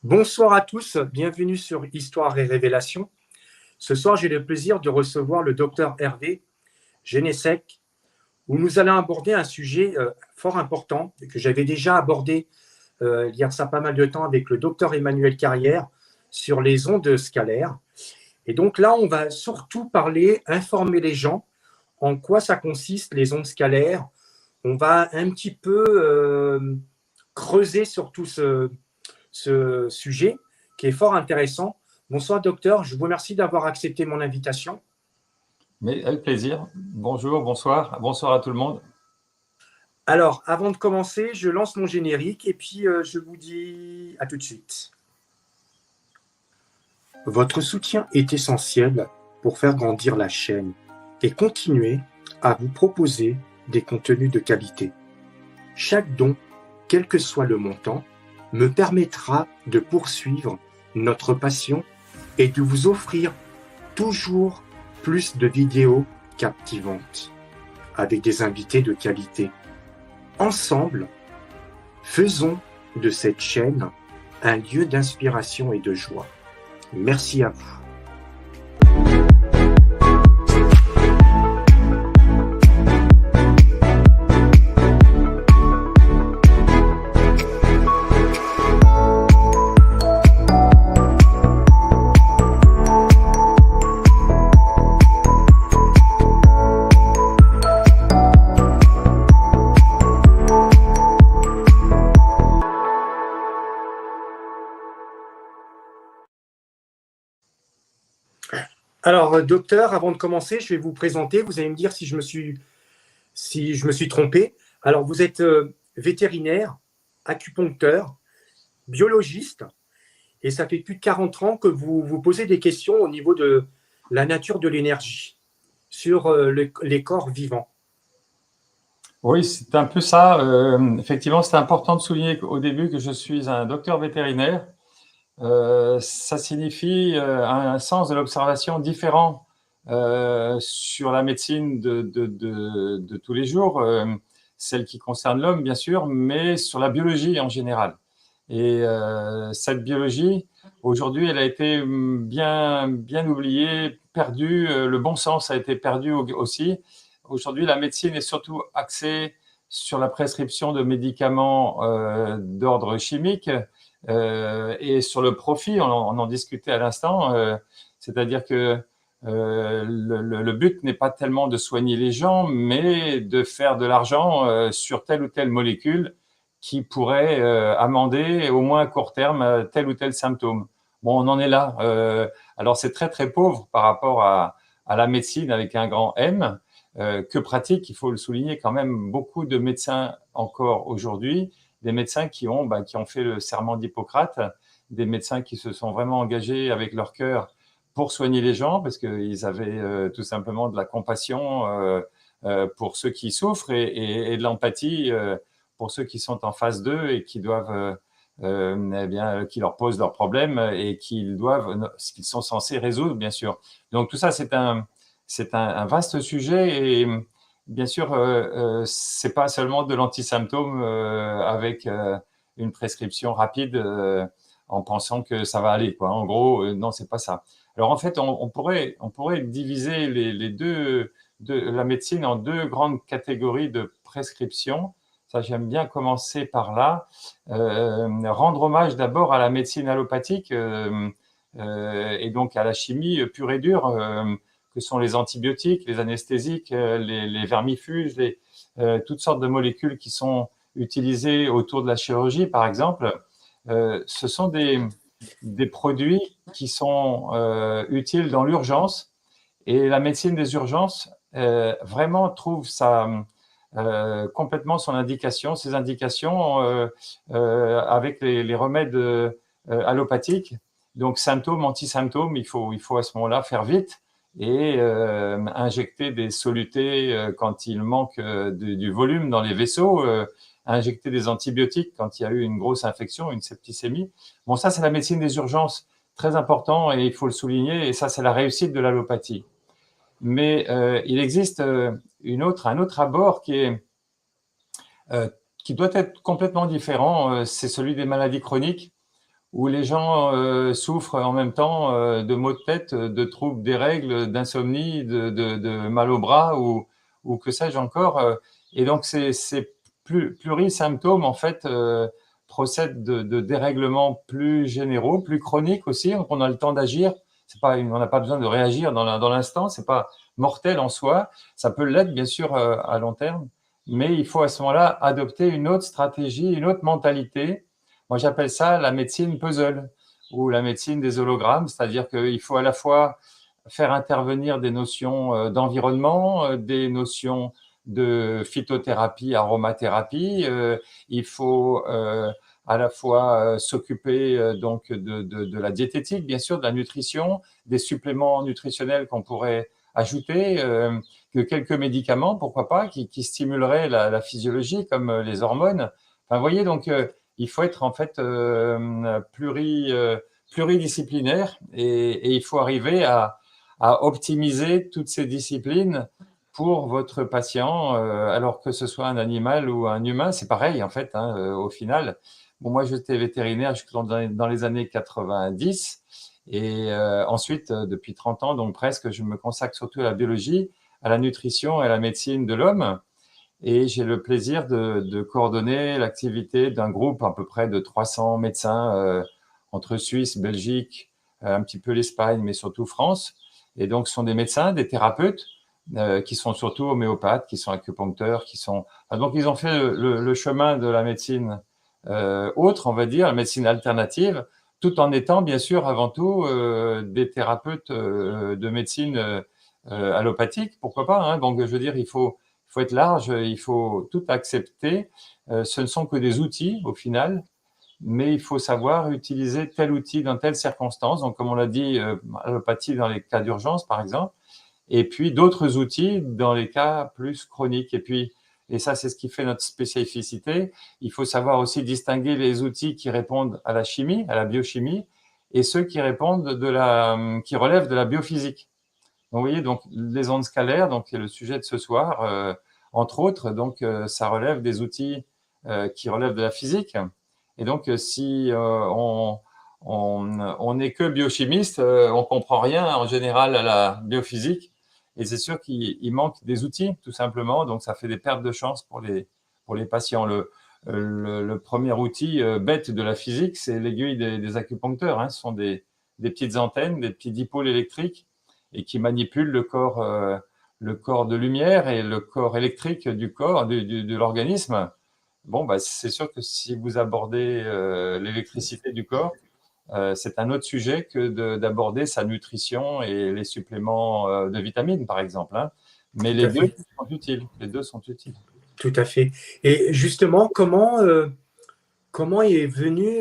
Bonsoir à tous, bienvenue sur Histoire et Révélation. Ce soir, j'ai le plaisir de recevoir le docteur Hervé Genesec, où nous allons aborder un sujet fort important que j'avais déjà abordé il y a ça pas mal de temps avec le docteur Emmanuel Carrière sur les ondes scalaires. Et donc là, on va surtout parler, informer les gens en quoi ça consiste les ondes scalaires. On va un petit peu creuser sur tout ce sujet qui est fort intéressant. Bonsoir docteur, je vous remercie d'avoir accepté mon invitation. Mais avec plaisir. Bonjour, bonsoir. Bonsoir à tout le monde. Alors, avant de commencer, je lance mon générique et puis je vous dis à tout de suite. Votre soutien est essentiel pour faire grandir la chaîne et continuer à vous proposer des contenus de qualité. Chaque don, quel que soit le montant, me permettra de poursuivre notre passion et de vous offrir toujours plus de vidéos captivantes avec des invités de qualité. Ensemble, faisons de cette chaîne un lieu d'inspiration et de joie. Merci à vous. Alors, docteur, avant de commencer, je vais vous présenter. Vous allez me dire si je me suis trompé. Alors, vous êtes vétérinaire, acupuncteur, biologiste, et ça fait plus de 40 ans que vous vous posez des questions au niveau de la nature de l'énergie sur les corps vivants. Oui, c'est un peu ça. Effectivement, c'est important de souligner au début que je suis un docteur vétérinaire. Ça signifie un sens de l'observation différent sur la médecine de tous les jours, celle qui concerne l'homme, bien sûr, mais sur la biologie en général. Et cette biologie, aujourd'hui, elle a été bien oubliée, perdue. Le bon sens a été perdu aussi. Aujourd'hui, la médecine est surtout axée sur la prescription de médicaments d'ordre chimique et sur le profit. On en discutait à l'instant. C'est-à-dire que le but n'est pas tellement de soigner les gens, mais de faire de l'argent sur telle ou telle molécule qui pourrait amender, au moins à court terme, tel ou tel symptôme. Bon, on en est là. Alors, c'est très, très pauvre par rapport à la médecine avec un grand M, que pratique, il faut le souligner, quand même beaucoup de médecins encore aujourd'hui, des médecins qui ont fait le serment d'Hippocrate, des médecins qui se sont vraiment engagés avec leur cœur pour soigner les gens, parce qu'ils avaient tout simplement de la compassion pour ceux qui souffrent et de l'empathie pour ceux qui sont en face d'eux et qui doivent, qui leur posent leurs problèmes et qu'ils sont censés résoudre, bien sûr. Donc tout ça, c'est un vaste sujet et bien sûr, c'est pas seulement de l'antisymptôme avec une prescription rapide en pensant que ça va aller, quoi. En gros, non, c'est pas ça. Alors en fait, on pourrait diviser la médecine en deux grandes catégories de prescription. Ça, j'aime bien commencer par là. Rendre hommage d'abord à la médecine allopathique et donc à la chimie pure et dure, que sont les antibiotiques, les anesthésiques, les vermifuges, toutes sortes de molécules qui sont utilisées autour de la chirurgie, par exemple. Ce sont des produits qui sont utiles dans l'urgence et la médecine des urgences vraiment trouve complètement son indication, ses indications avec les remèdes allopathiques. Donc symptômes, antisymptômes, il faut à ce moment-là faire vite et injecter des solutés quand il manque du volume dans les vaisseaux, injecter des antibiotiques quand il y a eu une grosse infection, une septicémie. Bon, ça, c'est la médecine des urgences, très important et il faut le souligner, et ça, c'est la réussite de l'allopathie. Mais il existe un autre abord qui doit être complètement différent, c'est celui des maladies chroniques, où les gens souffrent en même temps de maux de tête, de troubles des règles, d'insomnie, de mal au bras ou que sais-je encore. Et donc, ces plurisymptômes, en fait, procèdent de dérèglements plus généraux, plus chroniques aussi. Donc, on a le temps d'agir. C'est pas, on n'a pas besoin de réagir dans l'instant. C'est pas mortel en soi. Ça peut l'être, bien sûr, à long terme. Mais il faut à ce moment-là adopter une autre stratégie, une autre mentalité. Moi, j'appelle ça la médecine puzzle ou la médecine des hologrammes, c'est-à-dire qu'il faut à la fois faire intervenir des notions d'environnement, des notions de phytothérapie, aromathérapie. Il faut à la fois s'occuper donc de la diététique, bien sûr, de la nutrition, des suppléments nutritionnels qu'on pourrait ajouter, que quelques médicaments, pourquoi pas, qui stimuleraient la physiologie, comme les hormones. Enfin, vous voyez, donc il faut être en fait pluridisciplinaire et il faut arriver à optimiser toutes ces disciplines pour votre patient, alors que ce soit un animal ou un humain, c'est pareil en fait, hein, au final. Bon, moi, j'étais vétérinaire dans les années 90 et ensuite, depuis 30 ans, donc presque, je me consacre surtout à la biologie, à la nutrition et à la médecine de l'homme. Et j'ai le plaisir de coordonner l'activité d'un groupe à peu près de 300 médecins entre Suisse, Belgique, un petit peu l'Espagne, mais surtout France. Et donc, ce sont des médecins, des thérapeutes qui sont surtout homéopathes, qui sont acupuncteurs, qui sont… Enfin, donc, ils ont fait le chemin de la médecine autre, on va dire, la médecine alternative, tout en étant, bien sûr, avant tout, des thérapeutes de médecine allopathique, pourquoi pas, hein. Donc, je veux dire, il faut être large, il faut tout accepter. Ce ne sont que des outils au final, mais il faut savoir utiliser tel outil dans telle circonstance. Donc, comme on l'a dit, allopathie dans les cas d'urgence, par exemple, et puis d'autres outils dans les cas plus chroniques. Et puis, et ça, c'est ce qui fait notre spécificité. Il faut savoir aussi distinguer les outils qui répondent à la chimie, à la biochimie, et ceux qui répondent qui relèvent de la biophysique. Donc, vous voyez, donc les ondes scalaires, donc c'est le sujet de ce soir, entre autres, donc ça relève des outils qui relèvent de la physique. Et donc, si on n'est que biochimiste, on comprend rien en général à la biophysique. Et c'est sûr qu'il manque des outils, tout simplement. Donc, ça fait des pertes de chance pour les patients. Le premier outil bête de la physique, c'est l'aiguille des acupuncteurs, hein. Ce sont des petites antennes, des petits dipôles électriques et qui manipulent le corps de lumière et le corps électrique du corps, de l'organisme. Bon, bah, c'est sûr que si vous abordez l'électricité du corps, c'est un autre sujet que d'aborder sa nutrition et les suppléments de vitamines, par exemple, hein. Mais Tout les à deux fait. sont utiles. Les deux sont utiles. Tout à fait. Et justement, comment est venu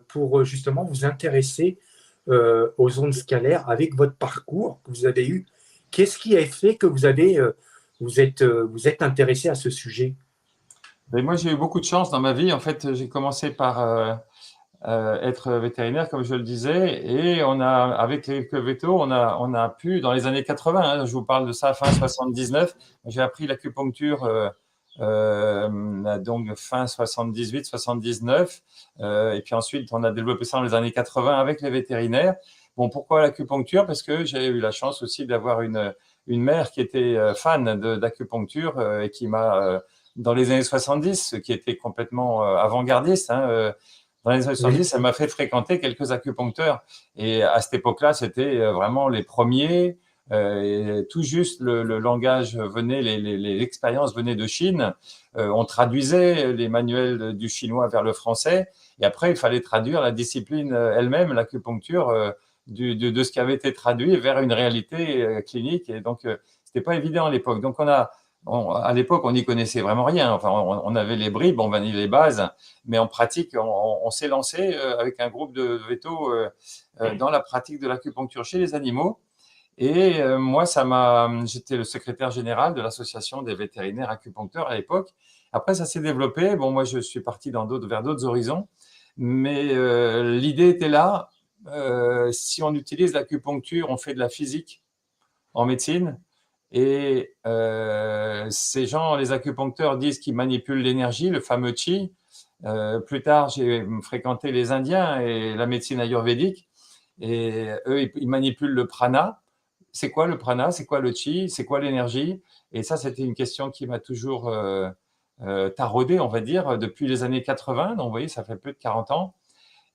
pour justement vous intéresser aux ondes scalaires avec votre parcours que vous avez eu? Qu'est-ce qui a fait que vous êtes intéressé à ce sujet? Mais moi, j'ai eu beaucoup de chance dans ma vie. En fait, j'ai commencé par être vétérinaire, comme je le disais, et avec les vétos, on a pu, dans les années 80, hein, je vous parle de ça, fin 79, j'ai appris l'acupuncture donc fin 78, 79, et puis ensuite, on a développé ça dans les années 80 avec les vétérinaires. Bon, pourquoi l'acupuncture? Parce que j'ai eu la chance aussi d'avoir une mère qui était fan d'acupuncture et qui m'a, dans les années 70, qui était complètement avant-gardiste, hein, dans les années Oui, 70, elle m'a fait fréquenter quelques acupuncteurs. Et à cette époque-là, c'était vraiment les premiers. Et tout juste, le langage venait, l'expérience venait de Chine. On traduisait les manuels du chinois vers le français. Et après, il fallait traduire la discipline elle-même, l'acupuncture, de ce qui avait été traduit vers une réalité clinique. Et donc, c'était pas évident à l'époque. Donc, à l'époque, on n'y connaissait vraiment rien. Enfin, on avait les bribes, on vanille les bases, mais en pratique, on s'est lancé avec un groupe de vétos dans la pratique de l'acupuncture chez les animaux. Et moi, j'étais le secrétaire général de l'association des vétérinaires acupuncteurs à l'époque. Après, ça s'est développé. Bon, moi, je suis parti vers d'autres horizons, mais l'idée était là. Si on utilise l'acupuncture, on fait de la physique en médecine. Et ces gens, les acupuncteurs, disent qu'ils manipulent l'énergie, le fameux chi. Plus tard, j'ai fréquenté les Indiens et la médecine ayurvédique. Et eux, ils manipulent le prana. C'est quoi le prana? C'est quoi le chi? C'est quoi l'énergie? Et ça, c'était une question qui m'a toujours taraudé, on va dire, depuis les années 80. Donc, vous voyez, ça fait plus de 40 ans.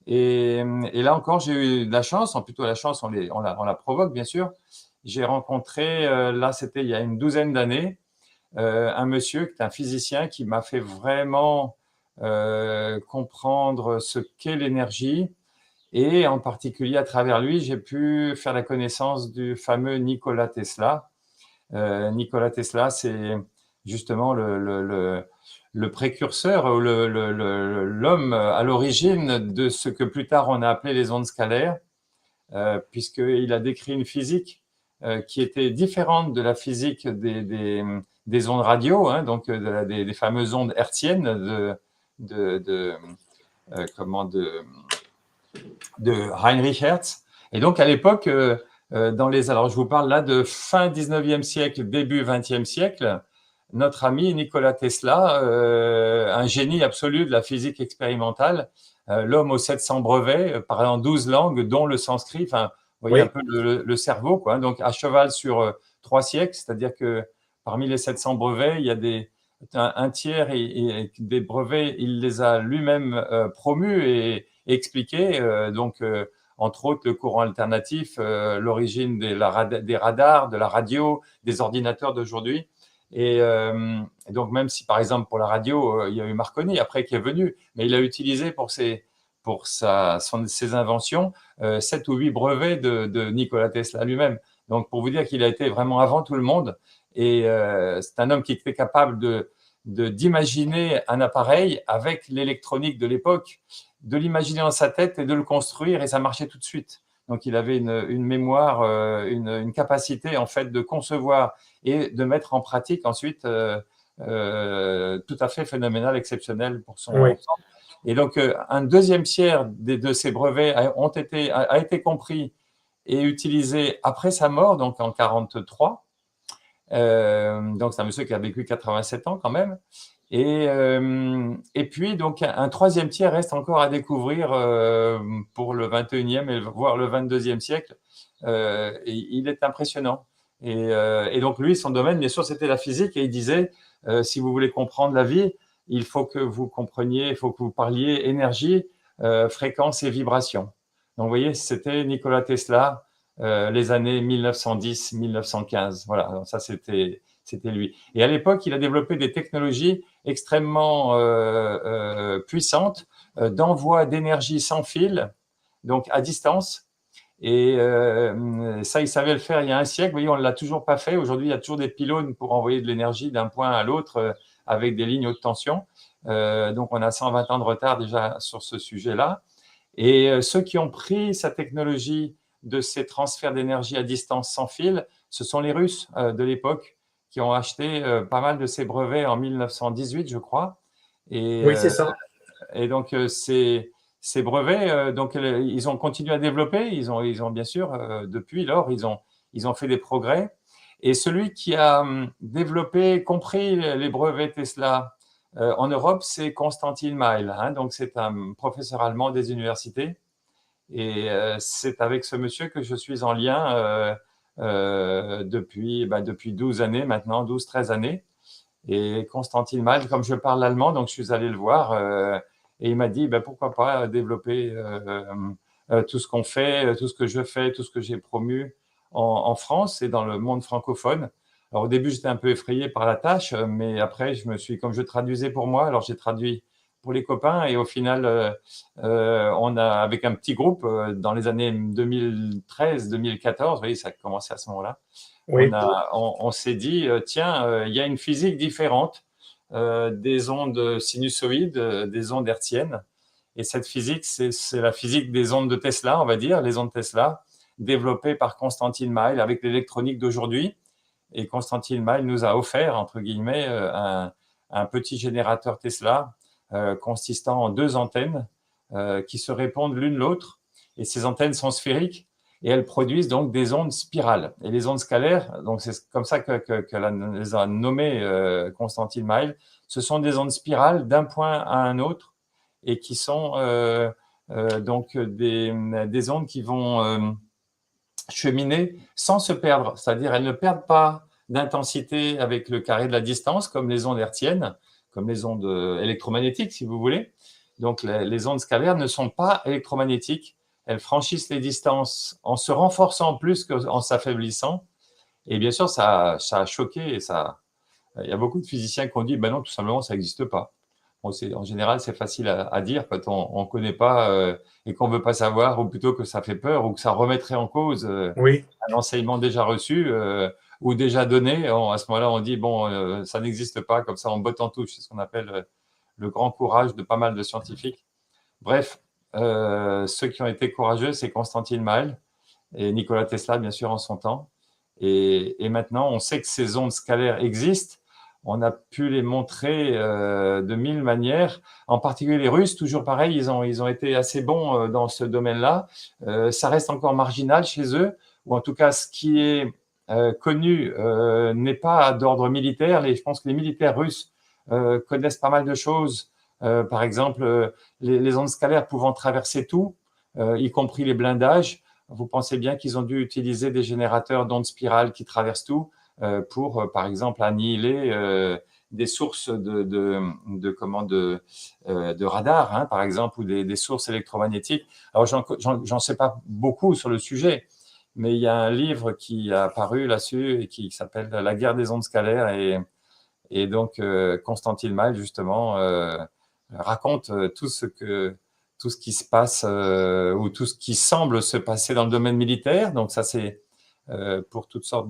Et là encore, j'ai eu de la chance, plutôt la chance, on la provoque, bien sûr. J'ai rencontré, là, c'était il y a une douzaine d'années, un monsieur qui est un physicien qui m'a fait vraiment comprendre ce qu'est l'énergie. Et en particulier, à travers lui, j'ai pu faire la connaissance du fameux Nikola Tesla. Nikola Tesla, c'est justement le précurseur, ou l'homme à l'origine de ce que plus tard on a appelé les ondes scalaires, puisqu'il a décrit une physique qui était différente de la physique des ondes radio, hein, donc des fameuses ondes hertziennes de, comment, de Heinrich Hertz. Et donc, à l'époque, alors je vous parle là de fin 19e siècle, début 20e siècle, notre ami Nikola Tesla, un génie absolu de la physique expérimentale, l'homme aux 700 brevets, parlant 12 langues, dont le sanskrit, enfin, vous voyez un peu le cerveau, quoi. Donc, à cheval sur 3 siècles, c'est-à-dire que parmi les 700 brevets, il y a un tiers des brevets, il les a lui-même promus et expliqués. Entre autres, le courant alternatif, l'origine des radars, de la radio, des ordinateurs d'aujourd'hui. Et donc, même si, par exemple, pour la radio, il y a eu Marconi, après, qui est venu, mais il a utilisé pour ses inventions 7 ou 8 brevets de Nikola Tesla lui-même. Donc, pour vous dire qu'il a été vraiment avant tout le monde. Et c'est un homme qui était capable d'imaginer un appareil avec l'électronique de l'époque, de l'imaginer dans sa tête et de le construire, et ça marchait tout de suite. Donc, il avait une mémoire, une capacité, en fait, de concevoir et de mettre en pratique ensuite tout à fait phénoménal, exceptionnel pour son temps. Et donc, un deuxième tiers de ces brevets a été compris et utilisé après sa mort, donc en 1943. Donc, c'est un monsieur qui a vécu 87 ans quand même. Et puis, donc, un troisième tiers reste encore à découvrir pour le 21e et voire le 22e siècle. Et il est impressionnant. Et donc, lui, son domaine, bien sûr, c'était la physique. Et il disait, si vous voulez comprendre la vie, il faut que vous compreniez, il faut que vous parliez énergie, fréquence et vibration. Donc, vous voyez, c'était Nikola Tesla, les années 1910-1915. Voilà, donc ça, c'était lui. Et à l'époque, il a développé des technologies extrêmement puissantes d'envoi d'énergie sans fil, donc à distance. Et ça, il savait le faire il y a un siècle. Vous voyez, on ne l'a toujours pas fait. Aujourd'hui, il y a toujours des pylônes pour envoyer de l'énergie d'un point à l'autre avec des lignes haute tension. Donc, on a 120 ans de retard déjà sur ce sujet-là. Et ceux qui ont pris sa technologie de ces transferts d'énergie à distance sans fil, ce sont les Russes de l'époque qui ont acheté pas mal de ces brevets en 1918, je crois. Oui, c'est ça. Et donc, ces brevets, donc, ils ont continué à développer. Ils ont bien sûr, depuis lors, ils ont fait des progrès. Et celui qui a développé, compris les brevets Tesla en Europe, c'est Konstantin Meil. Hein, donc, c'est un professeur allemand des universités. Et c'est avec ce monsieur que je suis en lien depuis 12 années maintenant, 12-13 années. Et Konstantin Meil, comme je parle allemand, donc je suis allé le voir et il m'a dit pourquoi pas développer tout ce qu'on fait, tout ce que je fais, tout ce que j'ai promu en France et dans le monde francophone. Alors au début, j'étais un peu effrayé par la tâche, mais après, comme je traduisais pour moi, alors j'ai traduit pour les copains et au final, on a, avec un petit groupe, dans les années 2013-2014, vous voyez, ça a commencé à ce moment-là, Oui. on s'est dit, tiens, il y a une physique différente des ondes sinusoïdes, des ondes hertziennes. Et cette physique, c'est la physique des ondes de Tesla, on va dire, les ondes Tesla, développées par Konstantin Meil avec l'électronique d'aujourd'hui. Et Konstantin Meil nous a offert, entre guillemets, un petit générateur Tesla consistant en 2 antennes qui se répondent l'une l'autre. Et ces antennes sont sphériques et elles produisent donc des ondes spirales. Et les ondes scalaires, donc c'est comme ça que les a nommées Konstantin Meil, ce sont des ondes spirales d'un point à un autre et qui sont donc des ondes qui vont cheminer sans se perdre. C'est-à-dire, elles ne perdent pas d'intensité avec le carré de la distance, comme les ondes hertziennes, comme les ondes électromagnétiques, si vous voulez. Donc, les ondes scalaires ne sont pas électromagnétiques. Elles franchissent les distances en se renforçant plus qu'en s'affaiblissant. Et bien sûr, ça a choqué. Il y a beaucoup de physiciens qui ont dit, ben non, tout simplement, ça n'existe pas. Bon, en général, c'est facile à dire quand on ne connaît pas et qu'on ne veut pas savoir, ou plutôt que ça fait peur, ou que ça remettrait en cause Oui, un enseignement déjà reçu ou déjà donné. À ce moment-là, on dit, bon, ça n'existe pas, comme ça, on botte en touche. C'est ce qu'on appelle le grand courage de pas mal de scientifiques. Bref, ceux qui ont été courageux, c'est Constantin Mael et Nikola Tesla, bien sûr, en son temps. Et maintenant, on sait que ces ondes scalaires existent. On a pu les montrer de mille manières. En particulier les Russes, toujours pareil, ils ont été assez bons dans ce domaine-là. Ça reste encore marginal chez eux, ou en tout cas, ce qui est connu n'est pas d'ordre militaire. Je pense que les militaires russes connaissent pas mal de choses. Par exemple, les ondes scalaires pouvant traverser tout, y compris les blindages. Vous pensez bien qu'ils ont dû utiliser des générateurs d'ondes spirales qui traversent tout pour, par exemple, annihiler des sources de radar, hein, par exemple, ou des sources électromagnétiques. Alors, j'en sais pas beaucoup sur le sujet, mais il y a un livre qui a paru là-dessus et qui s'appelle La guerre des ondes scalaires et donc Constantin Mael, justement, raconte tout ce qui se passe ou tout ce qui semble se passer dans le domaine militaire. Donc ça, c'est pour toutes sortes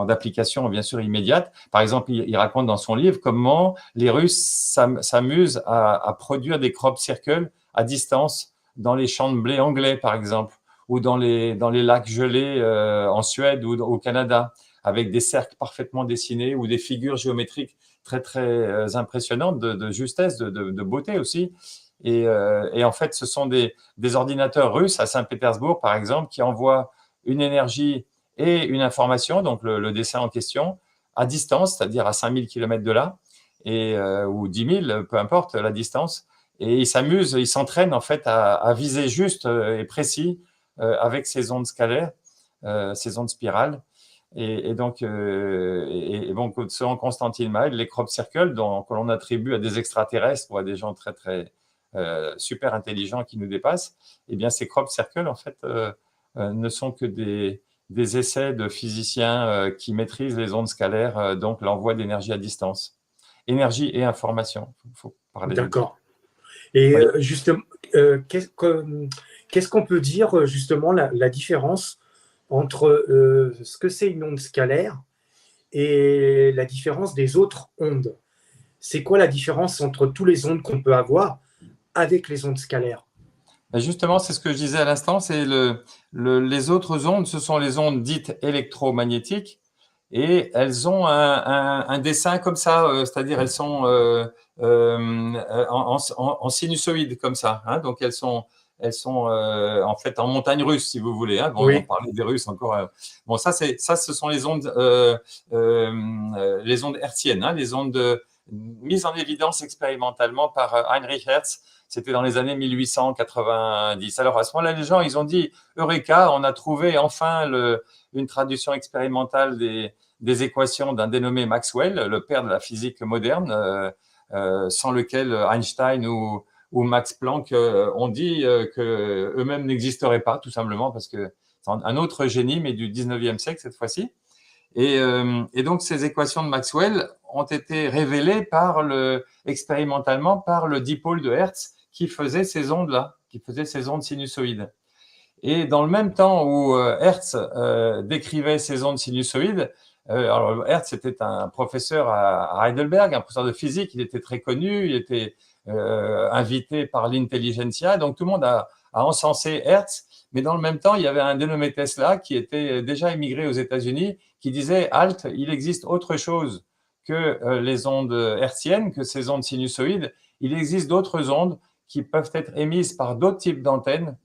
d'applications, bien sûr, immédiates. Par exemple, il raconte dans son livre comment les Russes s'amusent à produire des crop circles à distance dans les champs de blé anglais, par exemple, ou dans les lacs gelés en Suède ou au Canada, avec des cercles parfaitement dessinés ou des figures géométriques très, très impressionnantes de justesse, de beauté aussi. Et en fait, ce sont des ordinateurs russes à Saint-Pétersbourg, par exemple, qui envoient une énergie et une information, donc le dessin en question, à distance, c'est-à-dire à 5000 km de là, ou 10 000, peu importe la distance. Et ils s'amusent, ils s'entraînent en fait à viser juste et précis avec ces ondes scalaires, ces ondes spirales. Et donc, selon Constantin Mael, les crop circles que l'on attribue à des extraterrestres ou à des gens très, très super intelligents qui nous dépassent, eh bien, ces crop circles, en fait, ne sont que des essais de physiciens qui maîtrisent les ondes scalaires, donc l'envoi d'énergie à distance. Énergie et information, il faut parler des deux. d'accord. Et Oui. justement, qu'est-ce qu'on peut dire justement la différence entre ce que c'est une onde scalaire et la différence des autres ondes? C'est quoi la différence entre tous les ondes qu'on peut avoir avec les ondes scalaires? Justement, c'est ce que je disais à l'instant, c'est les autres ondes, ce sont les ondes dites électromagnétiques et elles ont un dessin comme ça, c'est-à-dire elles sont en sinusoïde comme ça, hein, donc elles sont en fait en montagne russe, si vous voulez. Hein. Bon, on Oui, parlait des Russes encore. Bon, ce sont les ondes hertziennes, hein, les ondes mises en évidence expérimentalement par Heinrich Hertz. C'était dans les années 1890. Alors à ce moment-là, les gens, ils ont dit Eureka, on a trouvé enfin une traduction expérimentale des équations d'un dénommé Maxwell, le père de la physique moderne, sans lequel Einstein ou Max Planck ont dit que eux-mêmes n'existeraient pas, tout simplement parce que c'est un autre génie, mais du 19e siècle cette fois-ci. Et donc ces équations de Maxwell ont été révélées expérimentalement par le dipôle de Hertz qui faisait ces ondes-là, qui faisait ces ondes sinusoïdes. Et dans le même temps où Hertz décrivait ces ondes sinusoïdes, alors Hertz était un professeur à Heidelberg, un professeur de physique, il était très connu, il était invité par l'intelligentsia, donc tout le monde a encensé Hertz, mais dans le même temps, il y avait un dénommé Tesla qui était déjà émigré aux États-Unis, qui disait « Halt, il existe autre chose que les ondes hertziennes, que ces ondes sinusoïdes, il existe d'autres ondes qui peuvent être émises par d'autres types d'antennes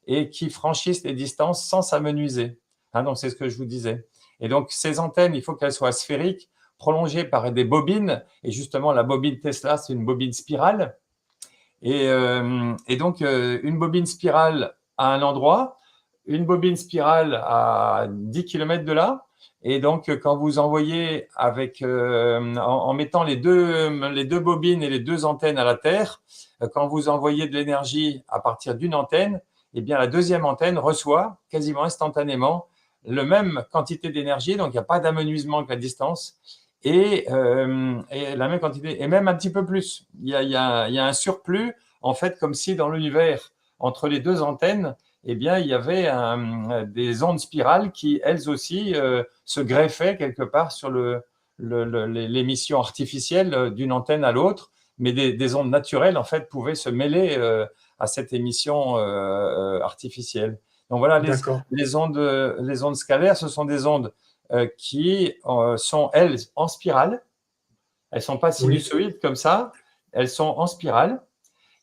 et qui franchissent les distances sans s'amenuiser. Hein, donc, c'est ce que je vous disais. Et donc, ces antennes, il faut qu'elles soient sphériques prolongées par des bobines. Et justement, la bobine Tesla, c'est une bobine spirale. Et donc, une bobine spirale à un endroit, une bobine spirale à 10 km de là. Et donc, quand vous envoyez en mettant les deux bobines et les deux antennes à la Terre, quand vous envoyez de l'énergie à partir d'une antenne, eh bien, la deuxième antenne reçoit quasiment instantanément la même quantité d'énergie. Donc, il n'y a pas d'amenuisement avec la distance. Et la même quantité, et même un petit peu plus. Il y a un surplus, en fait, comme si dans l'univers, entre les deux antennes, eh bien, il y avait des ondes spirales qui, elles aussi, se greffaient quelque part sur l'émission artificielle d'une antenne à l'autre, mais des ondes naturelles, en fait, pouvaient se mêler à cette émission artificielle. Donc voilà, D'accord. les ondes scalaires, ce sont des ondes qui sont, elles, en spirale. Elles ne sont pas Oui. sinusoïdes comme ça, elles sont en spirale.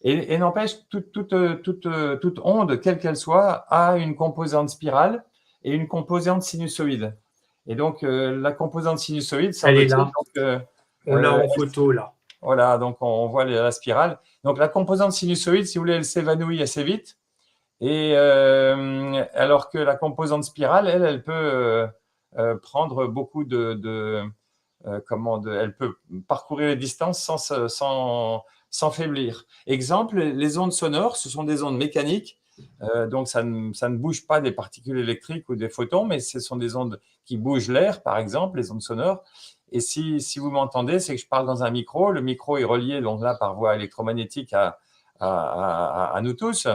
Et n'empêche, toute onde, quelle qu'elle soit, a une composante spirale et une composante sinusoïde. Et donc, la composante sinusoïde, Elle est semble-t-il, là. On l'a en photo là. voilà, donc on voit la spirale. Donc, la composante sinusoïde, si vous voulez, elle s'évanouit assez vite. Et alors que la composante spirale, elle peut prendre beaucoup elle peut parcourir les distances sans faiblir. Exemple, les ondes sonores, ce sont des ondes mécaniques, donc ça ne bouge pas des particules électriques ou des photons, mais ce sont des ondes qui bougent l'air, par exemple, les ondes sonores. Et si vous m'entendez, c'est que je parle dans un micro. Le micro est relié donc là par voie électromagnétique à nous tous.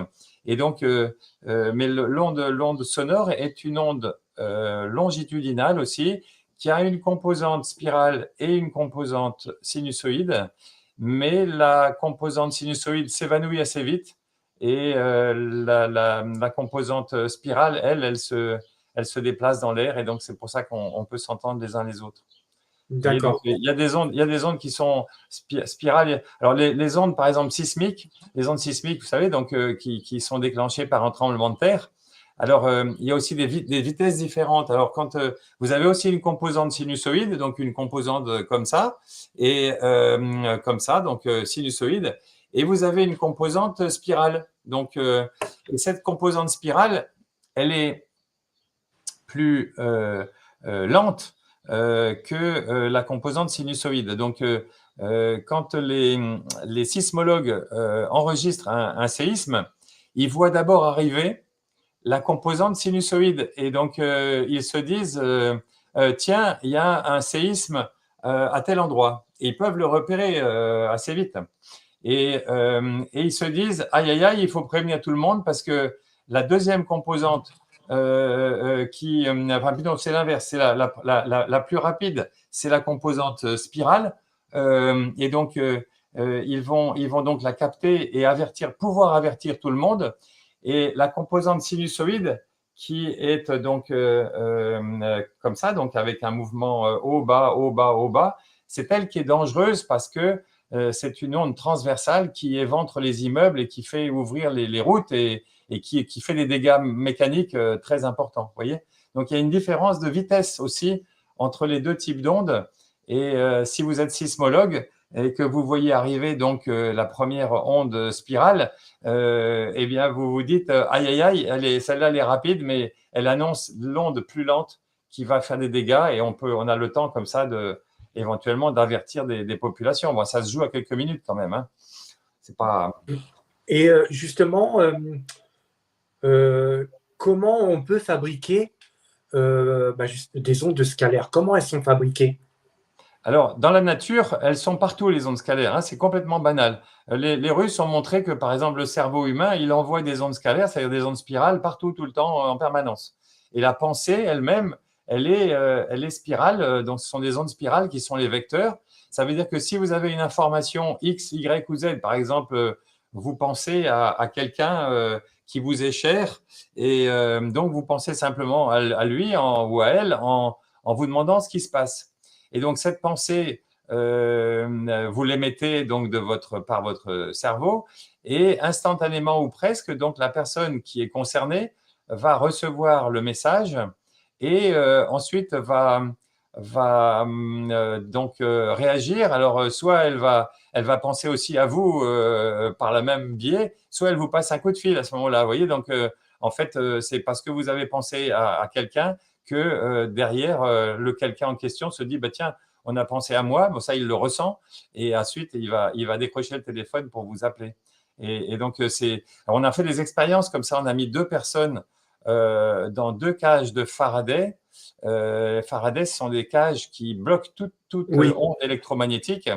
Et donc, mais l'onde sonore est une onde longitudinale aussi, qui a une composante spirale et une composante sinusoïde, mais la composante sinusoïde s'évanouit assez vite et la composante spirale, elle se déplace dans l'air et donc c'est pour ça qu'on peut s'entendre les uns les autres. Vous voyez, donc, D'accord. il y a des ondes qui sont spirales. Alors, les ondes, par exemple, sismiques, les ondes sismiques, vous savez, donc, qui sont déclenchées par un tremblement de terre. Alors, il y a aussi des vitesses différentes. Alors, quand vous avez aussi une composante sinusoïde, donc une composante comme ça, et comme ça, donc sinusoïde, et vous avez une composante spirale. Donc, et cette composante spirale, elle est plus lente que la composante sinusoïde. Donc, quand les sismologues enregistrent un séisme, ils voient d'abord arriver la composante sinusoïde. Et donc, ils se disent, tiens, il y a un séisme à tel endroit. Et ils peuvent le repérer assez vite. Et ils se disent, aïe, aïe, aïe, il faut prévenir tout le monde parce que la deuxième composante enfin, plutôt, c'est l'inverse, c'est la plus rapide, c'est la composante spirale. Et donc, ils vont donc la capter et pouvoir avertir tout le monde. Et la composante sinusoïde, qui est donc comme ça, donc avec un mouvement haut, bas, haut, bas, haut, bas, c'est elle qui est dangereuse parce que c'est une onde transversale qui éventre les immeubles et qui fait ouvrir les routes et qui fait des dégâts mécaniques très importants. Vous voyez ? Donc, il y a une différence de vitesse aussi entre les deux types d'ondes. Et si vous êtes sismologue et que vous voyez arriver donc la première onde spirale, eh bien, vous vous dites aïe, aïe, aïe, celle-là, elle est rapide, mais elle annonce l'onde plus lente qui va faire des dégâts et on a le temps comme ça éventuellement d'avertir des populations. Bon, ça se joue à quelques minutes quand même. Hein. C'est pas. Et justement, comment on peut fabriquer des ondes scalaires? Comment elles sont fabriquées? Alors, dans la nature, elles sont partout, les ondes scalaires. Hein, c'est complètement banal. Les Russes ont montré que, par exemple, le cerveau humain, il envoie des ondes scalaires, c'est-à-dire des ondes spirales, partout, tout le temps, en permanence. Et la pensée elle-même, elle est spirale. Donc, ce sont des ondes spirales qui sont les vecteurs. Ça veut dire que si vous avez une information X, Y ou Z, par exemple, vous pensez à quelqu'un qui vous est cher, et donc vous pensez simplement à lui ou à elle en vous demandant ce qui se passe. Et donc, cette pensée, vous l'émettez donc par votre cerveau et instantanément ou presque, donc la personne qui est concernée va recevoir le message et ensuite va va donc réagir. Alors, soit elle va penser aussi à vous par le même biais, soit elle vous passe un coup de fil à ce moment-là. Vous voyez, donc en fait, c'est parce que vous avez pensé à quelqu'un que derrière, le quelqu'un en question se dit, bah, tiens, on a pensé à moi. Bon, ça, il le ressent. Et ensuite, il va décrocher le téléphone pour vous appeler. Et donc, on a fait des expériences comme ça. On a mis 2 personnes dans 2 cages de Faraday. Faraday, ce sont des cages qui bloquent toute Oui, onde électromagnétique.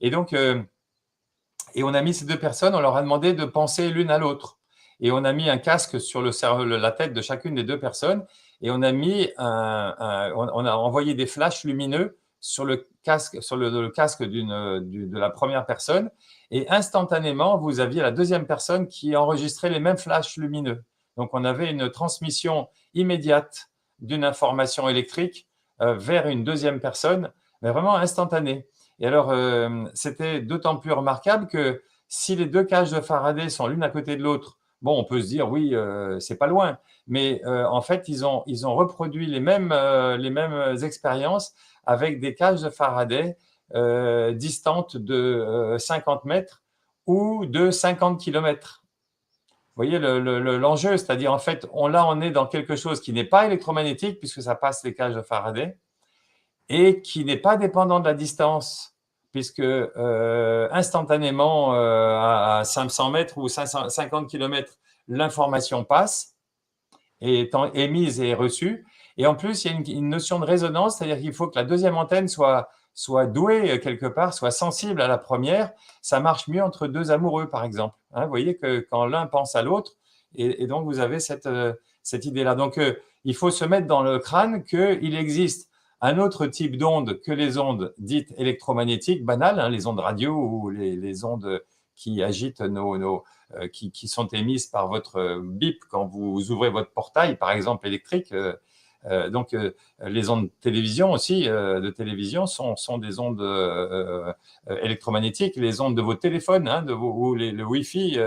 Et donc, et on a mis ces 2 personnes, on leur a demandé de penser l'une à l'autre. Et on a mis un casque sur la tête de chacune des 2 personnes. Et on a on a envoyé des flashs lumineux sur le casque, le casque de la première personne. Et instantanément, vous aviez la deuxième personne qui enregistrait les mêmes flashs lumineux. Donc, on avait une transmission immédiate d'une information électrique vers une deuxième personne, mais vraiment instantanée. Et alors, c'était d'autant plus remarquable que si les 2 cages de Faraday sont l'une à côté de l'autre, bon, on peut se dire, oui, c'est pas loin. Mais en fait, ils ont reproduit les mêmes expériences avec des cages de Faraday distantes de 50 mètres ou de 50 kilomètres. Vous voyez l'enjeu, c'est-à-dire en fait, on est dans quelque chose qui n'est pas électromagnétique puisque ça passe les cages de Faraday et qui n'est pas dépendant de la distance puisque instantanément à 500 mètres ou 550 kilomètres, l'information passe et est émise et reçue. Et en plus, il y a une notion de résonance, c'est-à-dire qu'il faut que la deuxième antenne soit douée quelque part, soit sensible à la première. Ça marche mieux entre 2 amoureux, par exemple. Hein, vous voyez que quand l'un pense à l'autre, et donc vous avez cette idée-là. Donc, il faut se mettre dans le crâne qu'il existe un autre type d'ondes que les ondes dites électromagnétiques banales, hein, les ondes radio ou les ondes qui agitent qui sont émises par votre bip quand vous ouvrez votre portail, par exemple électrique. Donc, les ondes de télévision aussi, de télévision sont des ondes électromagnétiques. Les ondes de vos téléphones, hein, ou le Wi-Fi,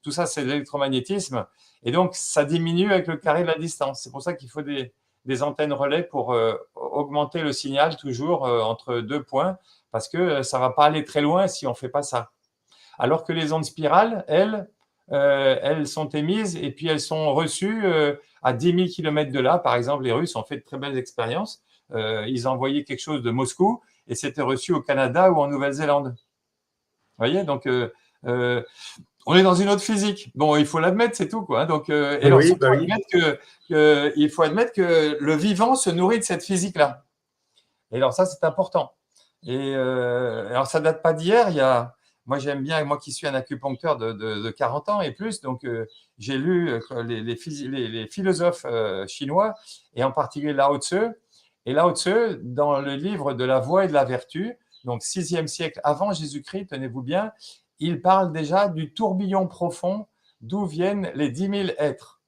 tout ça, c'est de l'électromagnétisme. Et donc, ça diminue avec le carré de la distance. C'est pour ça qu'il faut des antennes relais pour augmenter le signal toujours entre 2 points, parce que ça ne va pas aller très loin si on ne fait pas ça. Alors que les ondes spirales, elles sont émises et puis elles sont reçues à 10 000 km de là. Par exemple, les Russes ont fait de très belles expériences. Ils ont envoyé quelque chose de Moscou et c'était reçu au Canada ou en Nouvelle-Zélande. Vous voyez, donc on est dans une autre physique. Bon, il faut l'admettre, c'est tout, quoi. Donc, et alors, oui, bah oui. il faut admettre que le vivant se nourrit de cette physique-là. Et alors, ça, c'est important. Et alors, ça date pas d'hier. Moi, j'aime bien, moi qui suis un acupuncteur de 40 ans et plus, donc j'ai lu les philosophes chinois, et en particulier Lao Tzu. Et Lao Tzu, dans le livre de la voie et de la vertu, donc 6e siècle avant Jésus-Christ, tenez-vous bien, il parle déjà du tourbillon profond d'où viennent les 10 000 êtres.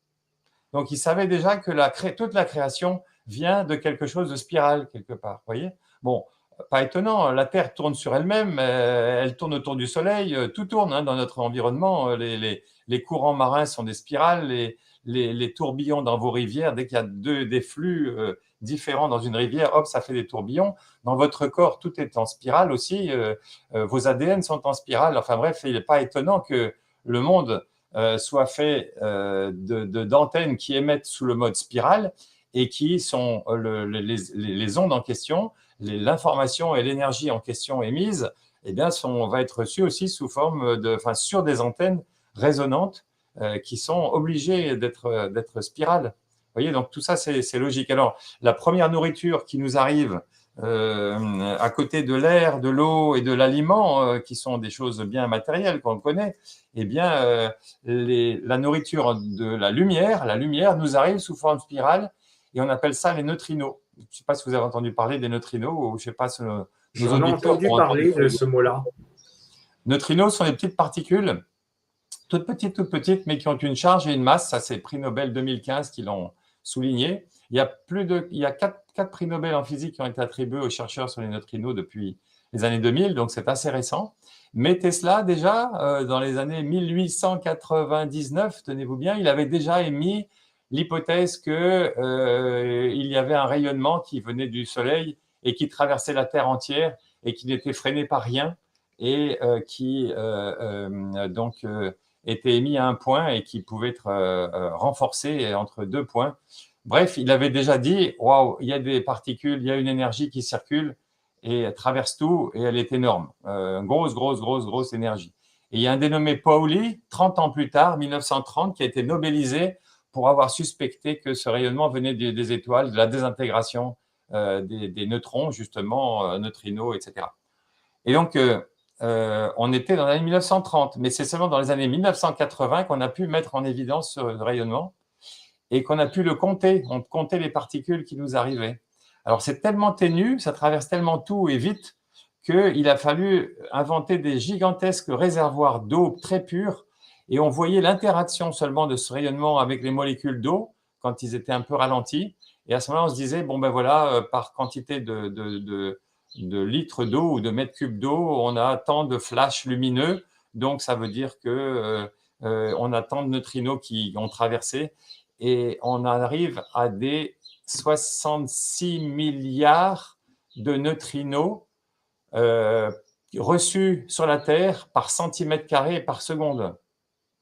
Donc, il savait déjà que toute la création vient de quelque chose de spiral, quelque part. Vous voyez ? Bon, pas étonnant, la Terre tourne sur elle-même, elle tourne autour du Soleil, tout tourne hein, dans notre environnement. Les courants marins sont des spirales, les tourbillons dans vos rivières, dès qu'il y a des flux différents dans une rivière, hop, ça fait des tourbillons. Dans votre corps, tout est en spirale aussi. Vos ADN sont en spirale. Enfin bref, il n'est pas étonnant que le monde soit fait d'antennes qui émettent sous le mode spirale et qui sont les ondes en question, l'information et l'énergie en question émise, eh bien, va être reçue aussi sous forme sur des antennes résonantes qui sont obligées d'être spirales. Vous voyez, donc tout ça, c'est logique. Alors, la première nourriture qui nous arrive à côté de l'air, de l'eau et de l'aliment, qui sont des choses bien matérielles qu'on connaît, eh bien, la nourriture de la lumière nous arrive sous forme spirale et on appelle ça les neutrinos. Je ne sais pas si vous avez entendu parler des neutrinos ou je ne sais pas si nos J'en ai auditeurs entendu ont entendu parler de parler. ce mot-là. Neutrinos sont des petites particules, toutes petites, mais qui ont une charge et une masse. Ça, c'est prix Nobel 2015 qui l'ont souligné. Il y a 4 prix Nobel en physique qui ont été attribués aux chercheurs sur les neutrinos depuis les années 2000, donc c'est assez récent. Mais Tesla, déjà, dans les années 1899, tenez-vous bien, il avait déjà émis l'hypothèse qu'il y avait un rayonnement qui venait du Soleil et qui traversait la Terre entière et qui n'était freiné par rien et qui donc était émis à un point et qui pouvait être renforcé entre 2 points. Bref, il avait déjà dit, waouh, il y a des particules, il y a une énergie qui circule et elle traverse tout et elle est énorme. Grosse énergie. Et il y a un dénommé Pauli, 30 ans plus tard, 1930, qui a été nobelisé pour avoir suspecté que ce rayonnement venait des étoiles, de la désintégration des neutrons, justement, neutrinos, etc. Et donc, on était dans les années 1930, mais c'est seulement dans les années 1980 qu'on a pu mettre en évidence ce rayonnement et qu'on a pu le compter. On comptait les particules qui nous arrivaient. Alors, c'est tellement ténu, ça traverse tellement tout et vite qu'il a fallu inventer des gigantesques réservoirs d'eau très pure et on voyait l'interaction seulement de ce rayonnement avec les molécules d'eau quand ils étaient un peu ralentis. Et à ce moment-là, on se disait, bon ben voilà, par quantité de litres d'eau ou de mètres cubes d'eau, on a tant de flashs lumineux, donc ça veut dire que on a tant de neutrinos qui ont traversé et on arrive à des 66 milliards de neutrinos reçus sur la Terre par centimètre carré par seconde.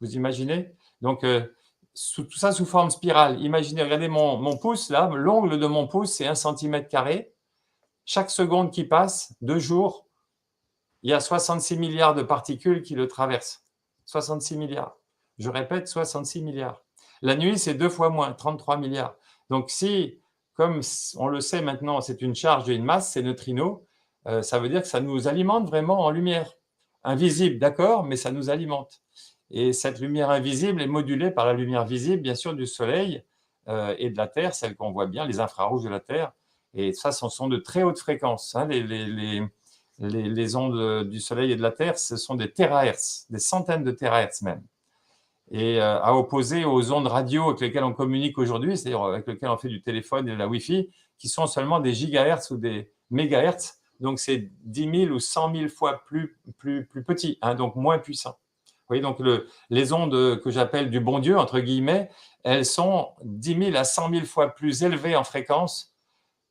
Vous imaginez? Donc, tout ça sous forme spirale. Imaginez, regardez mon pouce, là, l'ongle de mon pouce, c'est 1 centimètre carré. Chaque seconde qui passe, 2 jours, il y a 66 milliards de particules qui le traversent. 66 milliards. Je répète, 66 milliards. La nuit, c'est 2 fois moins, 33 milliards. Donc, si, comme on le sait maintenant, c'est une charge et une masse, ces neutrinos, ça veut dire que ça nous alimente vraiment en lumière. Invisible, d'accord, mais ça nous alimente. Et cette lumière invisible est modulée par la lumière visible, bien sûr, du Soleil et de la Terre, celle qu'on voit bien, les infrarouges de la Terre. Et ça, ce sont de très hautes fréquences. Hein. Les ondes du Soleil et de la Terre, ce sont des térahertz, des centaines de térahertz même. Et à opposer aux ondes radio avec lesquelles on communique aujourd'hui, c'est-à-dire avec lesquelles on fait du téléphone et de la Wi-Fi, qui sont seulement des gigahertz ou des mégahertz. Donc, c'est 10 000 ou 100 000 fois plus petit, hein, donc moins puissant. Vous voyez, donc les ondes que j'appelle du bon Dieu, entre guillemets, elles sont 10 000 à 100 000 fois plus élevées en fréquence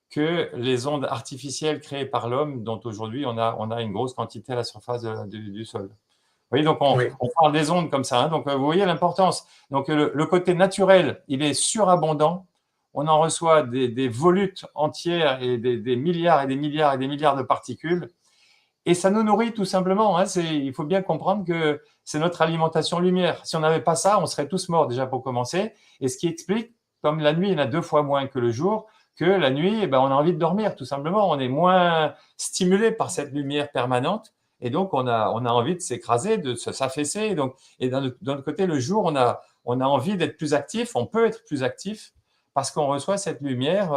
que les ondes artificielles créées par l'homme, dont aujourd'hui on a une grosse quantité à la surface du sol. Vous voyez, donc on parle des ondes comme ça. Hein, donc vous voyez l'importance. Donc le côté naturel, il est surabondant. On en reçoit des volutes entières et des milliards et des milliards et des milliards de particules. Et ça nous nourrit tout simplement. Hein. Il faut bien comprendre que c'est notre alimentation lumière. Si on n'avait pas ça, on serait tous morts déjà pour commencer. Et ce qui explique, comme la nuit, il y en a 2 fois moins que le jour, que la nuit, eh ben, on a envie de dormir tout simplement. On est moins stimulé par cette lumière permanente. Et donc, on a envie de s'écraser, de s'affaisser. Et d'un autre côté, le jour, on a envie d'être plus actif. On peut être plus actif parce qu'on reçoit cette lumière,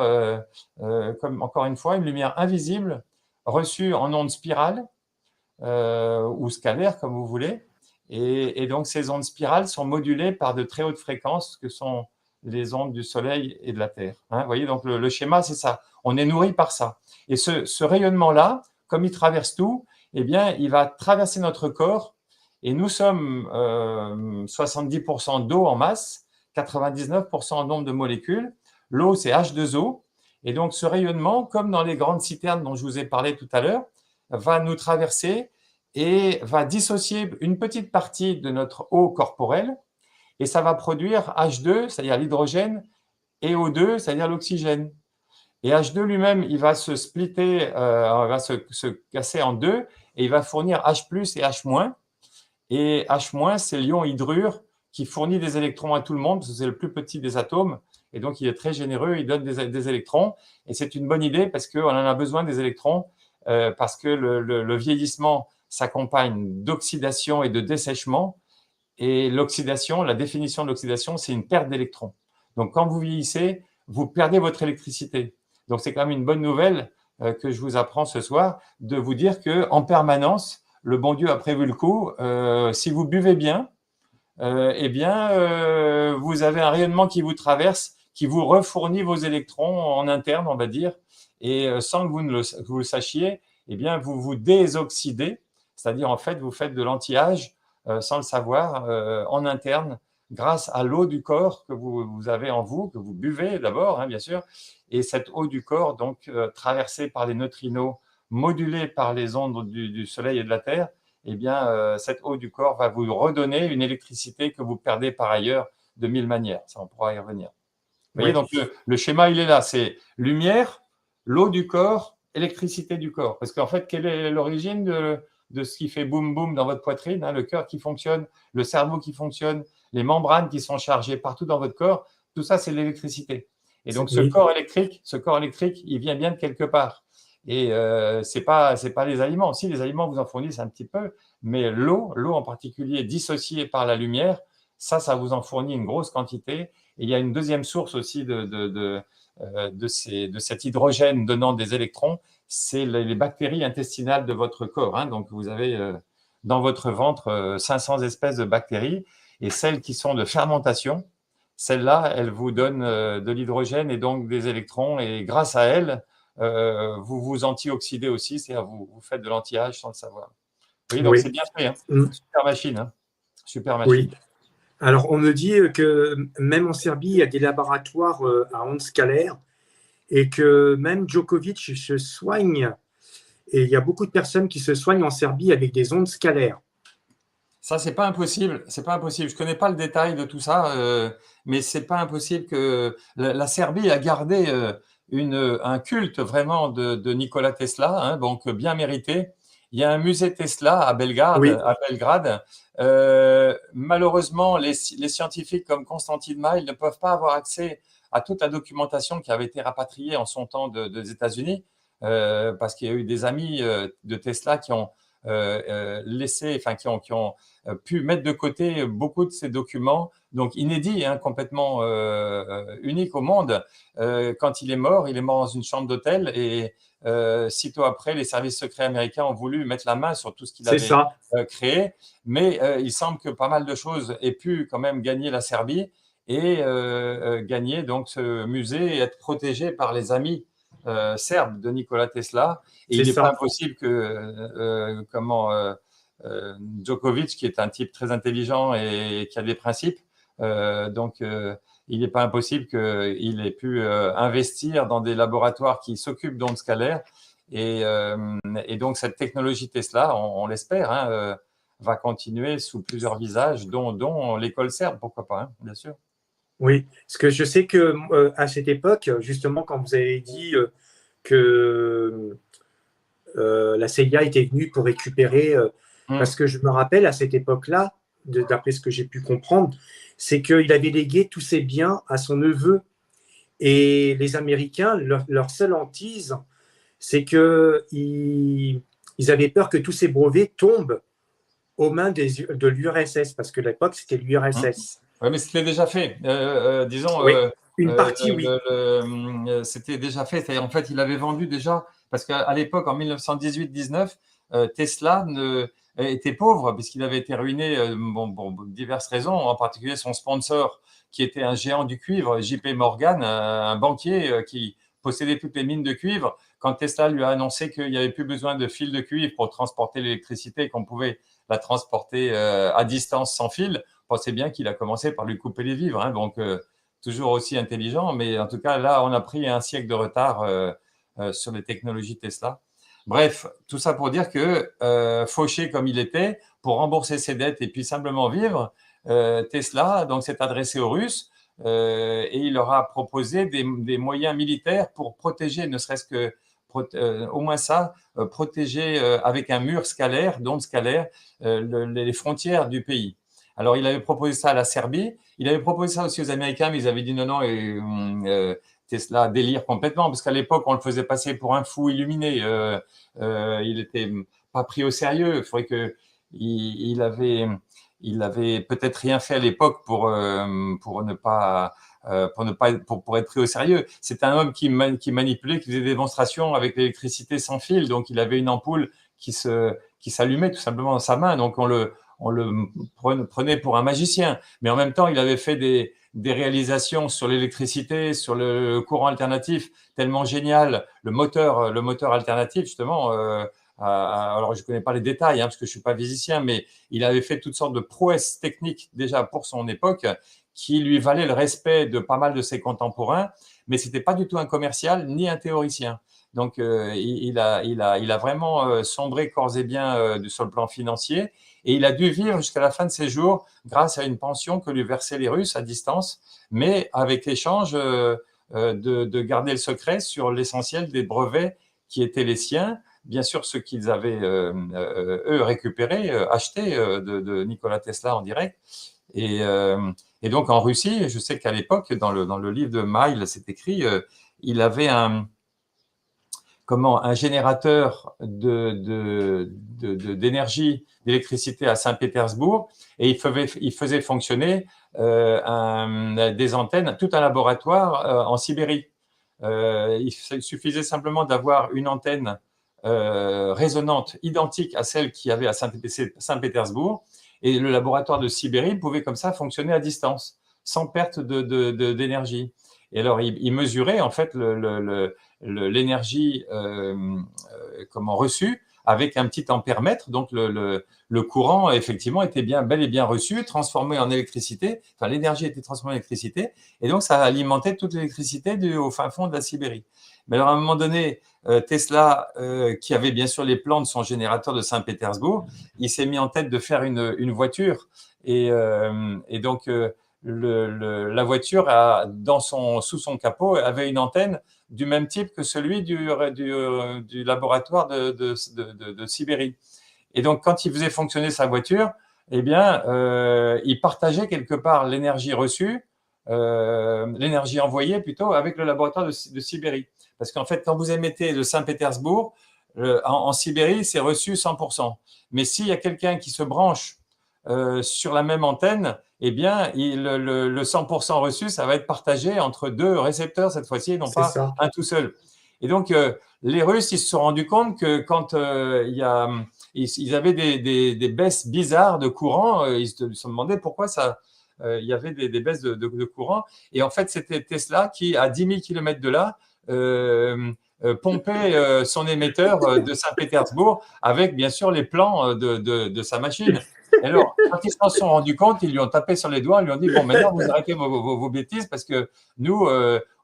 comme encore une fois, une lumière invisible reçue en ondes spirales ou scalaires, comme vous voulez. Et donc, ces ondes spirales sont modulées par de très hautes fréquences que sont les ondes du Soleil et de la Terre. Hein, vous voyez, donc le schéma, c'est ça. On est nourri par ça. Et ce rayonnement-là, comme il traverse tout, eh bien, il va traverser notre corps. Et nous sommes 70% d'eau en masse, 99% en nombre de molécules. L'eau, c'est H2O. Et donc, ce rayonnement, comme dans les grandes citernes dont je vous ai parlé tout à l'heure, va nous traverser et va dissocier une petite partie de notre eau corporelle. Et ça va produire H2, c'est-à-dire l'hydrogène, et O2, c'est-à-dire l'oxygène. Et H2 lui-même, il va se splitter, va se casser en deux, et il va fournir H+, et H-. Et H-, c'est l'ion hydrure qui fournit des électrons à tout le monde, parce que c'est le plus petit des atomes, et donc il est très généreux, il donne des électrons, et c'est une bonne idée parce qu'on en a besoin des électrons, parce que le vieillissement s'accompagne d'oxydation et de dessèchement, et l'oxydation, la définition de l'oxydation, c'est une perte d'électrons. Donc quand vous vieillissez, vous perdez votre électricité. Donc c'est quand même une bonne nouvelle que je vous apprends ce soir, de vous dire qu'en permanence, le bon Dieu a prévu le coup, si vous buvez bien, eh bien, vous avez un rayonnement qui vous traverse, qui vous refournit vos électrons en interne, on va dire, et sans que vous le sachiez, eh bien, vous vous désoxydez, c'est-à-dire en fait, vous faites de l'anti-âge sans le savoir en interne grâce à l'eau du corps que vous avez en vous, que vous buvez d'abord, hein, bien sûr. Et cette eau du corps, donc traversée par les neutrinos, modulée par les ondes du Soleil et de la Terre, eh bien, cette eau du corps va vous redonner une électricité que vous perdez par ailleurs de mille manières. Ça, on pourra y revenir. Vous voyez, Oui, donc le schéma, il est là. C'est lumière, l'eau du corps, électricité du corps. Parce qu'en fait, quelle est l'origine de ce qui fait boum boum dans votre poitrine, hein, le cœur qui fonctionne, le cerveau qui fonctionne, les membranes qui sont chargées partout dans votre corps, tout ça, c'est l'électricité. Et donc, ce oui, corps électrique, il vient bien de quelque part. Et c'est pas les aliments. Si, les aliments vous en fournissent un petit peu, mais l'eau en particulier, dissociée par la lumière, ça vous en fournit une grosse quantité. Et il y a une deuxième source aussi de cet hydrogène donnant des électrons, c'est les bactéries intestinales de votre corps, hein. Donc, vous avez dans votre ventre 500 espèces de bactéries, et celles qui sont de fermentation, celles-là, elles vous donnent de l'hydrogène et donc des électrons, et grâce à elles, vous vous antioxydez aussi, c'est-à-dire vous faites de l'anti-âge sans le savoir. Vous voyez, donc oui, c'est bien fait, hein. mm, Super machine, hein. Super oui. machine. Alors, on me dit que même en Serbie, il y a des laboratoires à ondes scalaires et que même Djokovic se soigne. Et il y a beaucoup de personnes qui se soignent en Serbie avec des ondes scalaires. Ça, c'est pas impossible. C'est pas impossible. Je connais pas le détail de tout ça, mais c'est pas impossible que la Serbie a gardé un culte vraiment de Nikola Tesla, hein, donc bien mérité. Il y a un musée Tesla à Belgrade. Oui, Malheureusement, les scientifiques comme Constantin Mail ne peuvent pas avoir accès à toute la documentation qui avait été rapatriée en son temps des États-Unis, parce qu'il y a eu des amis de Tesla qui ont laissé, enfin qui ont pu mettre de côté beaucoup de ces documents, donc inédits, hein, complètement uniques au monde. Quand il est mort dans une chambre d'hôtel, et sitôt après, les services secrets américains ont voulu mettre la main sur tout ce qu'il c'est avait ça. créé, mais il semble que pas mal de choses aient pu quand même gagner la Serbie, et gagner donc ce musée et être protégé par les amis serbes de Nikola Tesla. Et C'est il n'est pas ça. impossible que Djokovic, qui est un type très intelligent et qui a des principes, il n'est pas impossible qu'il ait pu investir dans des laboratoires qui s'occupent d'ondes scalaires. Et donc, cette technologie Tesla, on l'espère, hein, va continuer sous plusieurs visages, dont l'école serbe, pourquoi pas, hein, bien sûr. Oui, parce que je sais que à cette époque, justement, quand vous avez dit que la CIA était venue pour récupérer, parce que je me rappelle à cette époque-là, d'après ce que j'ai pu comprendre, c'est qu'il avait légué tous ses biens à son neveu. Et les Américains, leur seule hantise, c'est qu'ils avaient peur que tous ces brevets tombent aux mains de l'URSS, parce que à l'époque, c'était l'URSS. Oui, mais c'était déjà fait. Disons, Oui, une partie, oui. c'était déjà fait. En fait, il avait vendu déjà, parce qu'à l'époque, en 1918-19, Tesla était pauvre, puisqu'il avait été ruiné pour diverses raisons, en particulier son sponsor, qui était un géant du cuivre, JP Morgan, un banquier qui possédait toutes les mines de cuivre. Quand Tesla lui a annoncé qu'il n'y avait plus besoin de fils de cuivre pour transporter l'électricité, qu'on pouvait la transporter à distance sans fil, pensez bien qu'il a commencé par lui couper les vivres, hein, donc toujours aussi intelligent, mais en tout cas là on a pris un siècle de retard sur les technologies Tesla. Bref, tout ça pour dire que fauché comme il était, pour rembourser ses dettes et puis simplement vivre, Tesla donc s'est adressé aux Russes et il leur a proposé des moyens militaires pour protéger, ne serait-ce que au moins ça, protéger avec un mur scalaire, d'ondes scalaires, les frontières du pays. Alors, il avait proposé ça à la Serbie, il avait proposé ça aussi aux Américains, mais ils avaient dit non, non, Tesla délire complètement, parce qu'à l'époque, on le faisait passer pour un fou illuminé. Il n'était pas pris au sérieux. Il faudrait que il avait peut-être rien fait à l'époque pour ne pas pour être pris au sérieux. C'est un homme qui manipulait, qui faisait des démonstrations avec l'électricité sans fil. Donc, il avait une ampoule qui s'allumait tout simplement dans sa main. Donc, on le prenait pour un magicien. Mais en même temps, il avait fait des réalisations sur l'électricité, sur le courant alternatif, tellement génial. Le moteur alternatif, justement, alors je ne connais pas les détails parce que je ne suis pas physicien, mais il avait fait toutes sortes de prouesses techniques déjà pour son époque qui lui valaient le respect de pas mal de ses contemporains, mais ce n'était pas du tout un commercial ni un théoricien. Donc, il a vraiment sombré corps et biens sur le plan financier et il a dû vivre jusqu'à la fin de ses jours grâce à une pension que lui versaient les Russes à distance, mais avec l'échange de garder le secret sur l'essentiel des brevets qui étaient les siens, bien sûr ceux qu'ils avaient eux récupérés, achetés de Nikola Tesla en direct. Et donc en Russie, je sais qu'à l'époque, dans le livre de Mail, c'est écrit, il avait un générateur d'énergie, d'électricité à Saint-Pétersbourg, et il faisait fonctionner des antennes, tout un laboratoire en Sibérie. Il suffisait simplement d'avoir une antenne résonante identique à celle qu'il y avait à Saint-Pétersbourg, et le laboratoire de Sibérie pouvait comme ça fonctionner à distance, sans perte d'énergie. Et alors, il mesurait en fait l'énergie reçue avec un petit ampèremètre. Donc, le courant, effectivement, était bel et bien reçu, transformé en électricité. Enfin, l'énergie était transformée en électricité. Et donc, ça alimentait toute l'électricité au fin fond de la Sibérie. Mais alors, à un moment donné, Tesla, qui avait bien sûr les plans de son générateur de Saint-Pétersbourg, il s'est mis en tête de faire une voiture. Et donc, la voiture, sous son capot, avait une antenne du même type que celui du laboratoire de Sibérie. Et donc, quand il faisait fonctionner sa voiture, eh bien, il partageait quelque part l'énergie reçue, l'énergie envoyée plutôt, avec le laboratoire de Sibérie. Parce qu'en fait, quand vous émettez de Saint-Pétersbourg, en Sibérie, c'est reçu 100%. Mais s'il y a quelqu'un qui se branche sur la même antenne, eh bien, le 100% reçu, ça va être partagé entre deux récepteurs cette fois-ci, et non pas un tout seul. Et donc, les Russes, ils se sont rendus compte que quand ils avaient des baisses bizarres de courant, ils se demandaient pourquoi il y avait des baisses de courant. Et en fait, c'était Tesla qui, à 10 000 km de là, pompait son émetteur de Saint-Pétersbourg avec, bien sûr, les plans de sa machine. Et alors, quand ils s'en sont rendus compte, ils lui ont tapé sur les doigts, ils lui ont dit, bon, maintenant, vous arrêtez vos bêtises parce que nous,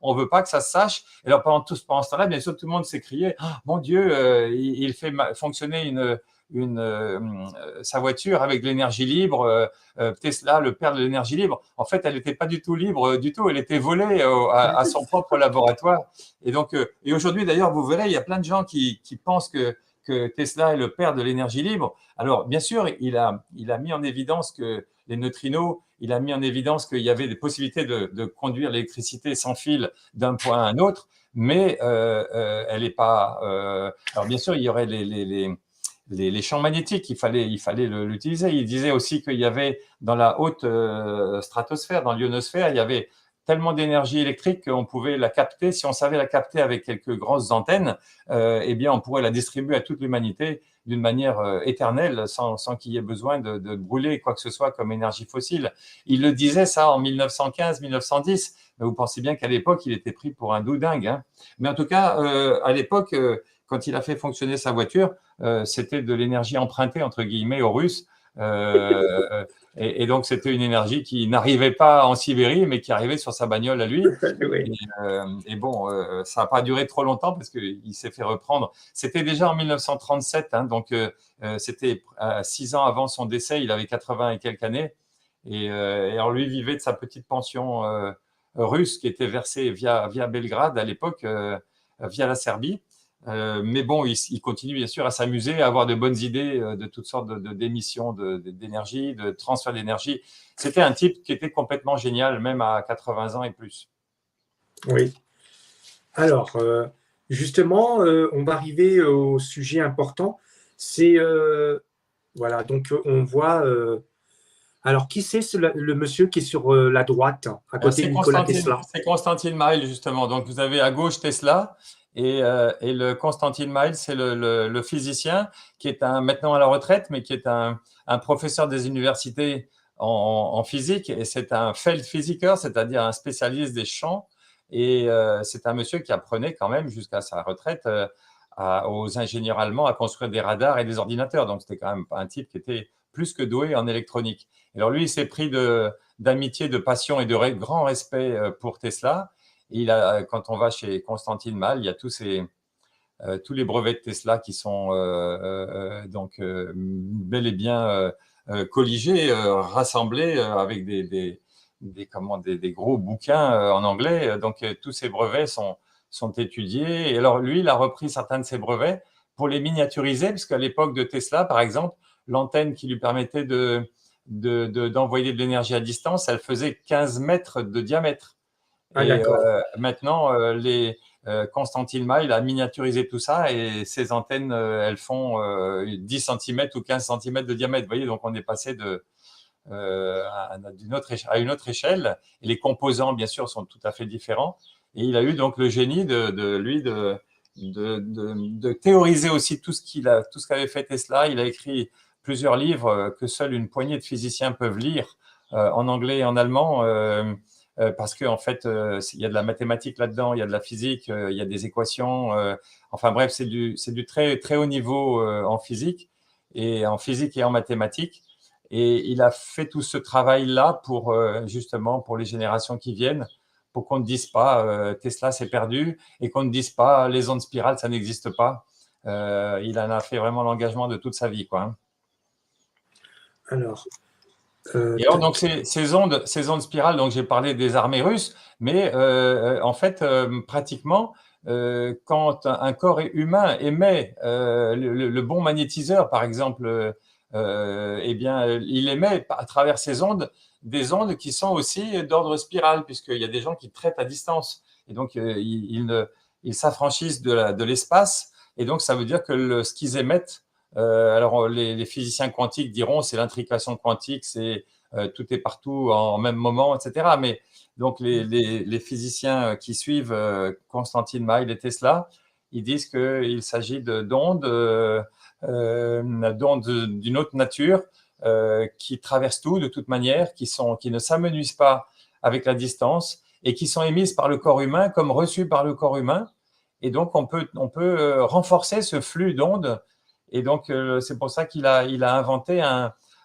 on ne veut pas que ça se sache. Et alors, pendant ce temps-là, bien sûr, tout le monde s'est crié, oh, mon Dieu, il fait fonctionner sa voiture avec de l'énergie libre. Tesla, le père de l'énergie libre. En fait, elle n'était pas du tout libre du tout. Elle était volée à son propre laboratoire. Et donc, et aujourd'hui, d'ailleurs, vous verrez, il y a plein de gens qui pensent que Tesla est le père de l'énergie libre. Alors, bien sûr, il a mis en évidence que les neutrinos, il a mis en évidence qu'il y avait des possibilités de conduire l'électricité sans fil d'un point à un autre, mais elle n'est pas… alors, bien sûr, il y aurait les champs magnétiques, il fallait l'utiliser. Il disait aussi qu'il y avait dans la haute stratosphère, dans l'ionosphère, il y avait tellement d'énergie électrique qu'on pouvait la capter. Si on savait la capter avec quelques grosses antennes, eh bien, on pourrait la distribuer à toute l'humanité d'une manière éternelle, sans qu'il y ait besoin de brûler quoi que ce soit comme énergie fossile. Il le disait ça en 1915-1910, mais vous pensez bien qu'à l'époque, il était pris pour un doudingue. Hein. Mais en tout cas, à l'époque, quand il a fait fonctionner sa voiture, c'était de l'énergie empruntée, entre guillemets, aux Russes. Et donc, c'était une énergie qui n'arrivait pas en Sibérie, mais qui arrivait sur sa bagnole à lui. Oui. Et bon, ça n'a pas duré trop longtemps parce qu'il s'est fait reprendre. C'était déjà en 1937, hein, donc c'était 6 ans avant son décès, il avait 80 et quelques années. Et alors, lui vivait de sa petite pension russe qui était versée via Belgrade à l'époque, via la Serbie. Mais bon, il continue bien sûr à s'amuser, à avoir de bonnes idées de toutes sortes d'émissions d'énergie, de transfert d'énergie. C'était un type qui était complètement génial, même à 80 ans et plus. Oui. Alors, justement, on va arriver au sujet important. C'est, voilà, donc on voit… alors, qui c'est le monsieur qui est sur la droite, à côté de Nikola Tesla? C'est Konstantin Mail, justement. Donc, vous avez à gauche Tesla et le Konstantin Mail, c'est le physicien qui est maintenant à la retraite, mais qui est un professeur des universités en physique. Et c'est un Feldphysiker, c'est-à-dire un spécialiste des champs. Et c'est un monsieur qui apprenait quand même jusqu'à sa retraite aux ingénieurs allemands à construire des radars et des ordinateurs. Donc, c'était quand même un type qui était plus que doué en électronique. Et alors, lui, il s'est pris d'amitié, de passion et de grand respect pour Tesla. Et quand on va chez Constantin Mail, il y a tous les brevets de Tesla qui sont bel et bien colligés, rassemblés avec des gros bouquins en anglais. Donc, tous ces brevets sont étudiés. Et alors, lui, il a repris certains de ces brevets pour les miniaturiser, parce qu'à l'époque de Tesla, par exemple, l'antenne qui lui permettait d'envoyer de l'énergie à distance, elle faisait 15 mètres de diamètre. Ah, Et d'accord. maintenant, Constantin Mail a miniaturisé tout ça et ces antennes, elles font 10 cm ou 15 cm de diamètre. Vous voyez, donc on est passé à une autre échelle. Et les composants, bien sûr, sont tout à fait différents. Et il a eu donc le génie de théoriser aussi tout ce qu'avait fait Tesla. Il a écrit plusieurs livres que seule une poignée de physiciens peuvent lire en anglais et en allemand. Parce qu'en fait, il y a de la mathématique là-dedans, il y a de la physique, il y a des équations. Enfin bref, c'est du très, très haut niveau en physique et en mathématiques. Et il a fait tout ce travail-là pour justement pour les générations qui viennent, pour qu'on ne dise pas Tesla c'est perdu et qu'on ne dise pas les ondes spirales ça n'existe pas. Il en a fait vraiment l'engagement de toute sa vie, quoi, hein. Alors, Et alors, donc, ces ondes spirales, donc j'ai parlé des armées russes, mais en fait, pratiquement, quand un corps humain émet le bon magnétiseur, par exemple, eh bien, il émet à travers ces ondes des ondes qui sont aussi d'ordre spiral, puisqu'il y a des gens qui traitent à distance. Et donc, ils s'affranchissent de l'espace. Et donc, ça veut dire que ce qu'ils émettent, alors les physiciens quantiques diront c'est l'intrication quantique, c'est tout est partout en même moment, etc. Mais donc les physiciens qui suivent Constantin Mail et Tesla, ils disent qu'il s'agit d'ondes d'une autre nature qui traversent tout de toute manière, qui ne s'amenuisent pas avec la distance et qui sont émises par le corps humain comme reçues par le corps humain. Et donc on peut renforcer ce flux d'ondes. Et donc c'est pour ça qu'il a inventé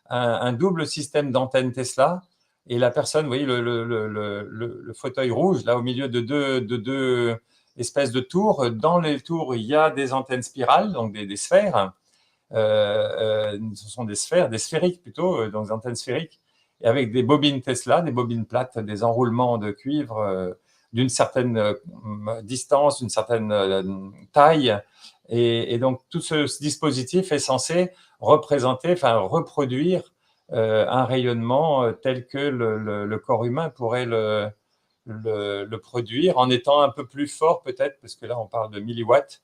un double système d'antenne Tesla. Et la personne, vous voyez le fauteuil rouge, là au milieu de deux espèces de tours. Dans les tours, il y a des antennes spirales, donc des sphères. Ce sont des sphères, des sphériques plutôt, donc des antennes sphériques. Et avec des bobines Tesla, des bobines plates, des enroulements de cuivre d'une certaine distance, d'une certaine taille. Et donc, tout ce dispositif est censé reproduire un rayonnement tel que le corps humain pourrait le produire en étant un peu plus fort peut-être, parce que là, on parle de milliwatts.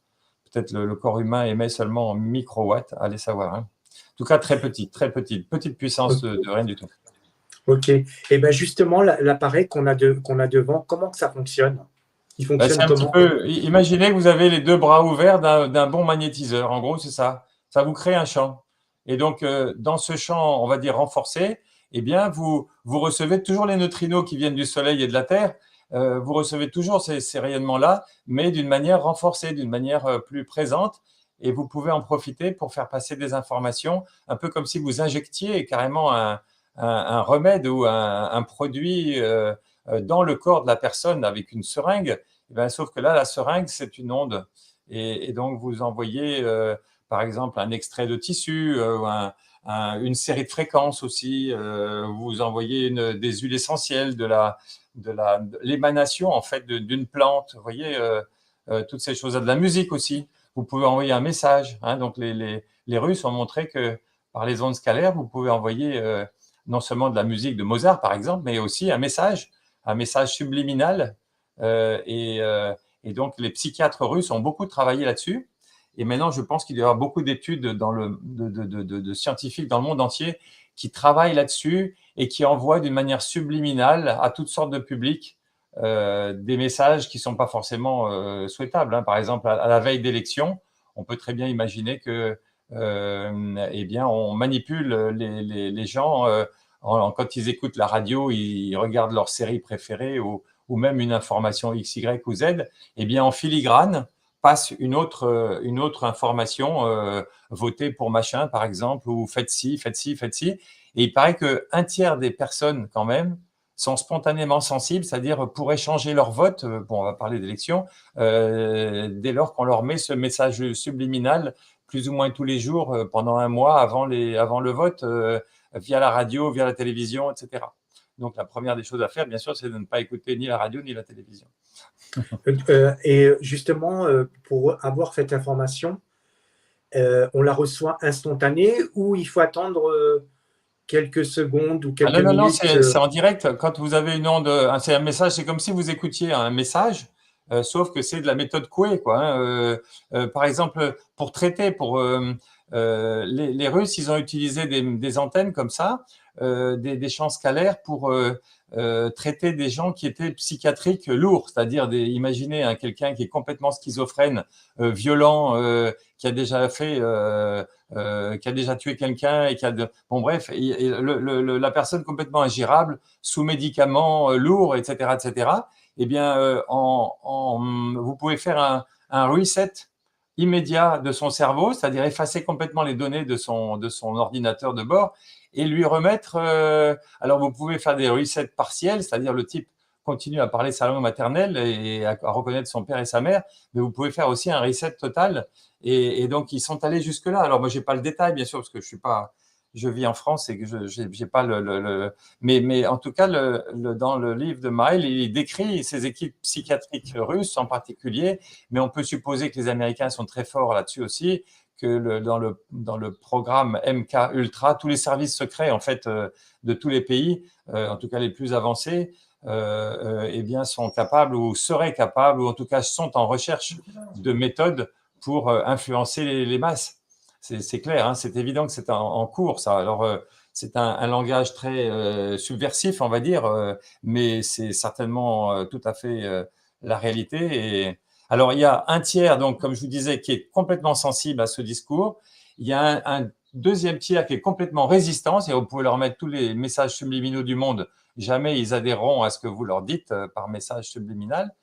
Peut-être le corps humain émet seulement en microwatts, allez savoir, hein. En tout cas, petite puissance de rien du tout. ok. Et bien justement, l'appareil qu'on a devant, comment que ça fonctionne? Il fonctionne C'est un petit comment? peu. Imaginez que vous avez les deux bras ouverts d'un bon magnétiseur. En gros, c'est ça. Ça vous crée un champ. Et donc, dans ce champ, on va dire renforcé, eh bien, vous recevez toujours les neutrinos qui viennent du Soleil et de la Terre. Vous recevez toujours ces rayonnements-là, mais d'une manière renforcée, d'une manière plus présente. Et vous pouvez en profiter pour faire passer des informations, un peu comme si vous injectiez carrément un remède ou un produit dans le corps de la personne avec une seringue. Eh bien, sauf que là, la seringue, c'est une onde. Et donc, vous envoyez, par exemple, un extrait de tissu, une série de fréquences aussi. Vous envoyez des huiles essentielles, de l'émanation, en fait, d'une plante. Vous voyez, toutes ces choses-là. De la musique aussi. Vous pouvez envoyer un message, hein. Donc, les Russes ont montré que par les ondes scalaires, vous pouvez envoyer non seulement de la musique de Mozart, par exemple, mais aussi un message subliminal. Et donc, les psychiatres russes ont beaucoup travaillé là-dessus. Et maintenant, je pense qu'il y aura beaucoup d'études de scientifiques dans le monde entier qui travaillent là-dessus et qui envoient d'une manière subliminale à toutes sortes de publics des messages qui ne sont pas forcément souhaitables, hein. Par exemple, à la veille d'élections, on peut très bien imaginer que eh bien, on manipule les gens quand ils écoutent la radio, ils regardent leur série préférée ou même une information X, Y ou Z, eh bien, en filigrane, passe une autre information, votez pour machin par exemple, ou faites ci, faites ci, faites ci. Et il paraît qu'un tiers des personnes quand même sont spontanément sensibles, c'est-à-dire pourraient changer leur vote, bon on va parler d'élection, dès lors qu'on leur met ce message subliminal plus ou moins tous les jours pendant un mois avant le vote, via la radio, via la télévision, etc. Donc la première des choses à faire, bien sûr, c'est de ne pas écouter ni la radio ni la télévision. Et justement, pour avoir cette information, on la reçoit instantanée ou il faut attendre quelques secondes ou quelques non, minutes c'est en direct. Quand vous avez une onde, c'est un message, c'est comme si vous écoutiez un message, sauf que c'est de la méthode Coué, quoi. Par exemple, pour traiter, les Russes, ils ont utilisé des antennes comme ça, des champs scalaires pour traiter des gens qui étaient psychiatriques lourds, c'est-à-dire imaginez quelqu'un qui est complètement schizophrène, violent, qui a déjà qui a déjà tué quelqu'un et bon bref, la personne complètement ingérable, sous médicaments lourds, etc., etc. Eh bien, vous pouvez faire un reset immédiat de son cerveau, c'est-à-dire effacer complètement les données de son ordinateur de bord et lui remettre. Alors, vous pouvez faire des resets partiels, c'est-à-dire le type continue à parler sa langue maternelle et à reconnaître son père et sa mère, mais vous pouvez faire aussi un reset total. Et donc, ils sont allés jusque-là. Alors, moi, j'ai pas le détail, bien sûr, parce que je vis en France et que j'ai pas mais en tout cas, dans le livre de Maël, il décrit ces équipes psychiatriques russes en particulier, mais on peut supposer que les Américains sont très forts là-dessus aussi, que dans le programme MK Ultra, tous les services secrets en fait de tous les pays, en tout cas les plus avancés, eh bien sont capables ou seraient capables ou en tout cas sont en recherche de méthodes pour influencer les masses. C'est clair, hein, c'est évident que c'est en cours ça. Alors c'est un langage très subversif, on va dire, mais c'est certainement tout à fait la réalité. Et alors, il y a un tiers, donc, comme je vous disais, qui est complètement sensible à ce discours. Il y a un deuxième tiers qui est complètement résistant, et vous pouvez leur mettre tous les messages subliminaux du monde. Jamais ils adhéreront à ce que vous leur dites par message subliminal.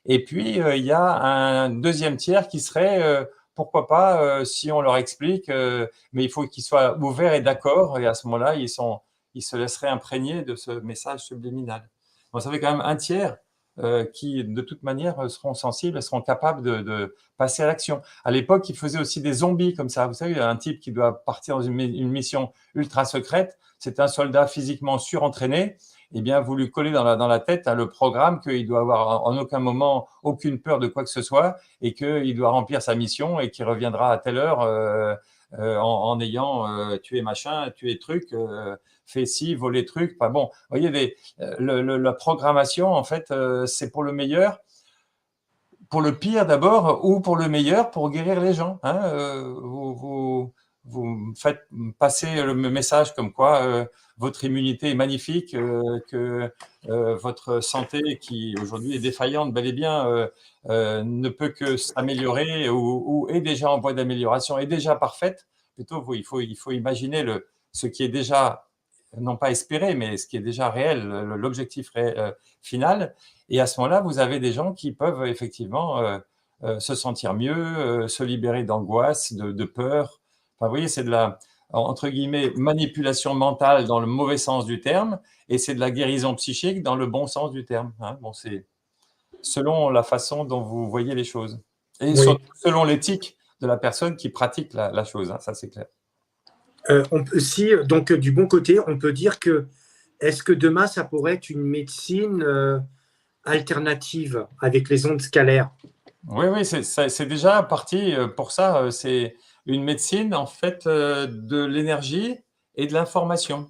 Et puis, il y a un deuxième tiers qui serait, pourquoi pas, si on leur explique, mais il faut qu'ils soient ouverts et d'accord, et à ce moment-là, ils se laisseraient imprégner de ce message subliminal. Donc, ça fait quand même un tiers qui, de toute manière, seront sensibles et seront capables de passer à l'action. À l'époque, ils faisaient aussi des zombies comme ça. Vous savez, il y a un type qui doit partir dans une mission ultra secrète. C'est un soldat physiquement surentraîné. Eh bien, vous lui collez dans la tête le programme qu'il doit avoir en aucun moment aucune peur de quoi que ce soit et qu'il doit remplir sa mission et qu'il reviendra à telle heure en ayant tué machin, tué truc, fait ci, volé truc. Enfin bon, vous voyez, la programmation, en fait, c'est pour le meilleur, pour le pire d'abord, ou pour le meilleur, pour guérir les gens. Hein. Vous faites passer le message comme quoi votre immunité est magnifique, que votre santé, qui aujourd'hui est défaillante, bel et bien, ne peut que s'améliorer ou est déjà en voie d'amélioration, est déjà parfaite. Plutôt, il faut imaginer ce qui est déjà, non pas espéré, mais ce qui est déjà réel, l'objectif final. Et à ce moment-là, vous avez des gens qui peuvent effectivement se sentir mieux, se libérer d'angoisse, de peur. Enfin, vous voyez, c'est de la, entre guillemets, manipulation mentale dans le mauvais sens du terme, et c'est de la guérison psychique dans le bon sens du terme. Hein. Bon, c'est selon la façon dont vous voyez les choses. Et Oui. selon l'éthique de la personne qui pratique la chose, hein, ça c'est clair. Si, donc du bon côté, on peut dire que est-ce que demain, ça pourrait être une médecine alternative avec les ondes scalaires? Oui, c'est déjà parti pour ça. C'est une médecine, en fait, de l'énergie et de l'information.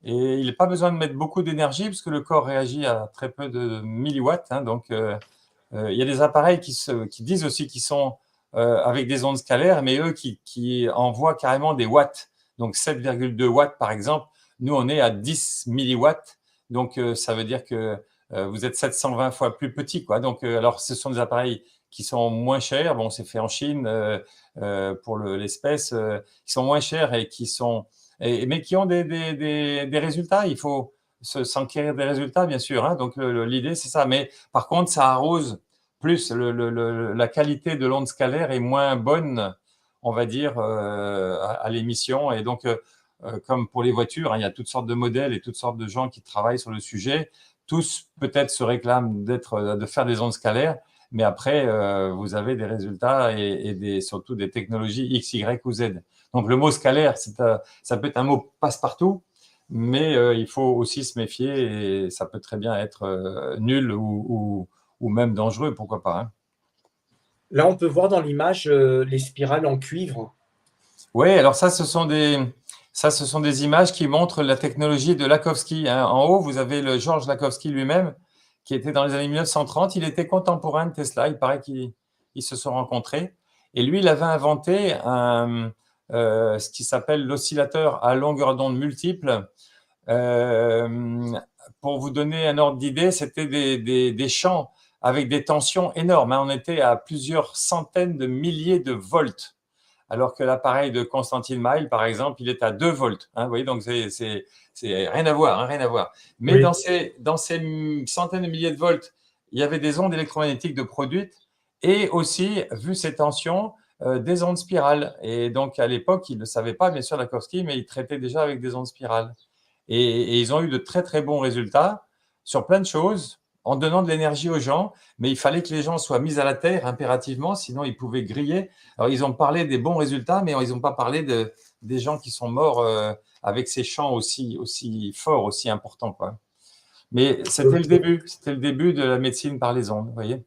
Et il n'a pas besoin de mettre beaucoup d'énergie parce que le corps réagit à très peu de milliwatts. Hein, donc, il y a des appareils qui disent aussi qu'ils sont avec des ondes scalaires, mais eux qui envoient carrément des watts. Donc, 7,2 watts, par exemple. Nous, on est à 10 milliwatts. Donc, ça veut dire que vous êtes 720 fois plus petit, quoi. Donc, alors, ce sont des appareils qui sont moins chers. Bon, c'est fait en Chine pour l'espèce. Qui sont moins chers et mais qui ont des résultats. Il faut s'enquérir des résultats, bien sûr. Hein. Donc, l'idée, c'est ça. Mais par contre, ça arrose plus la qualité de l'onde scalaire est moins bonne, on va dire, à l'émission. Et donc, comme pour les voitures, hein, il y a toutes sortes de modèles et toutes sortes de gens qui travaillent sur le sujet. Tous peut-être se réclament de faire des ondes scalaires, mais après, vous avez des résultats et surtout des technologies X, Y ou Z. Donc, le mot scalaire, ça peut être un mot passe-partout, mais il faut aussi se méfier et ça peut très bien être nul ou même dangereux, pourquoi pas, hein. Là, on peut voir dans l'image les spirales en cuivre. Oui, alors ça, ce sont des images qui montrent la technologie de Lakhovsky, hein. En haut, vous avez le Georges Lakhovsky lui-même, qui était dans les années 1930. Il était contemporain de Tesla. Il paraît qu'ils se sont rencontrés. Et lui, il avait inventé ce qui s'appelle l'oscillateur à longueur d'onde multiple. Pour vous donner un ordre d'idée, c'était des champs avec des tensions énormes, hein. On était à plusieurs centaines de milliers de volts, alors que l'appareil de Constantin Weil, par exemple, il est à 2 volts, hein. Vous voyez, donc c'est rien à voir, hein, rien à voir. Mais Oui. dans ces centaines de milliers de volts, il y avait des ondes électromagnétiques de produites et aussi, vu ces tensions, des ondes spirales. Et donc, à l'époque, ils ne le savaient pas, bien sûr, Lakhovsky, mais ils traitaient déjà avec des ondes spirales. Et ils ont eu de très, très bons résultats sur plein de choses en donnant de l'énergie aux gens, mais il fallait que les gens soient mis à la terre impérativement, sinon ils pouvaient griller. Alors, ils ont parlé des bons résultats, mais ils n'ont pas parlé des gens qui sont morts avec ces champs aussi forts, aussi importants, quoi. Mais c'était le début de la médecine par les ondes, vous voyez.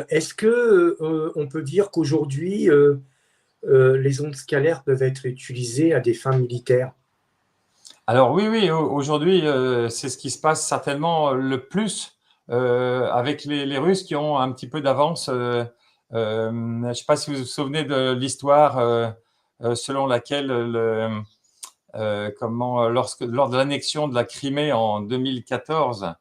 Est-ce que on peut dire qu'aujourd'hui, les ondes scalaires peuvent être utilisées à des fins militaires? Alors oui, aujourd'hui, c'est ce qui se passe certainement le plus avec les Russes qui ont un petit peu d'avance. Je ne sais pas si vous vous souvenez de l'histoire selon laquelle lors de l'annexion de la Crimée en 2014,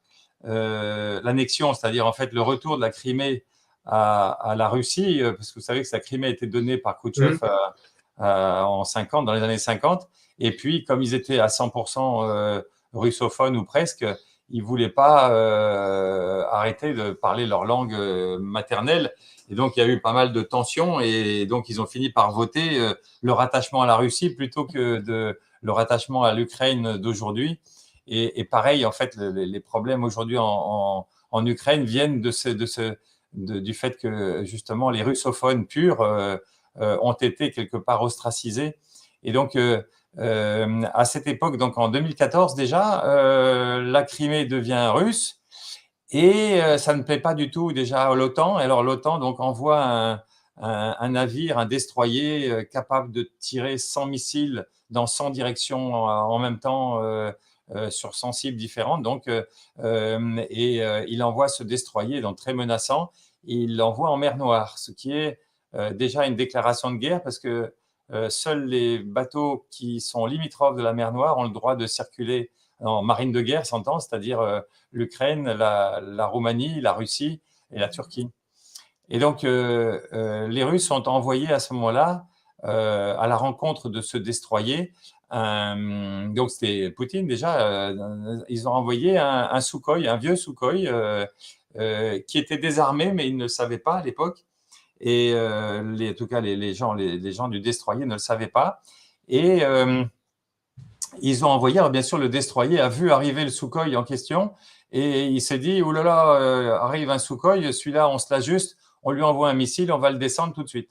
l'annexion, c'est-à-dire en fait le retour de la Crimée à la Russie, parce que vous savez que la Crimée a été donnée par Khrouchtchev en 50, dans les années 50. Et puis, comme ils étaient à 100% russophones ou presque, ils ne voulaient pas arrêter de parler leur langue maternelle. Et donc, il y a eu pas mal de tensions. Et donc, ils ont fini par voter le rattachement à la Russie plutôt que le rattachement à l'Ukraine d'aujourd'hui. Et pareil, en fait, les problèmes aujourd'hui en Ukraine viennent du fait que, justement, les russophones purs ont été quelque part ostracisés. Et donc, à cette époque, donc en 2014 déjà, la Crimée devient russe et ça ne plaît pas du tout déjà à l'OTAN. Alors l'OTAN donc envoie un navire, un destroyer capable de tirer 100 missiles dans 100 directions en même temps sur 100 cibles différentes. Donc, il envoie ce destroyer donc très menaçant. Il l'envoie en mer Noire, ce qui est déjà une déclaration de guerre parce que seuls les bateaux qui sont limitrophes de la mer Noire ont le droit de circuler en marine de guerre, s'entend, c'est-à-dire l'Ukraine, la Roumanie, la Russie et la Turquie. Et donc, les Russes ont envoyé à ce moment-là, à la rencontre de ce destroyer, donc c'était Poutine déjà, ils ont envoyé un Sukhoi, un vieux Sukhoi, qui était désarmé, mais ils ne le savaient pas à l'époque. Et en tout cas, les gens du destroyer ne le savaient pas. Et ils ont envoyé, alors bien sûr, le destroyer a vu arriver le Sukhoi en question et il s'est dit, oh là là, arrive un Sukhoi, celui-là, on se l'ajuste, on lui envoie un missile, on va le descendre tout de suite.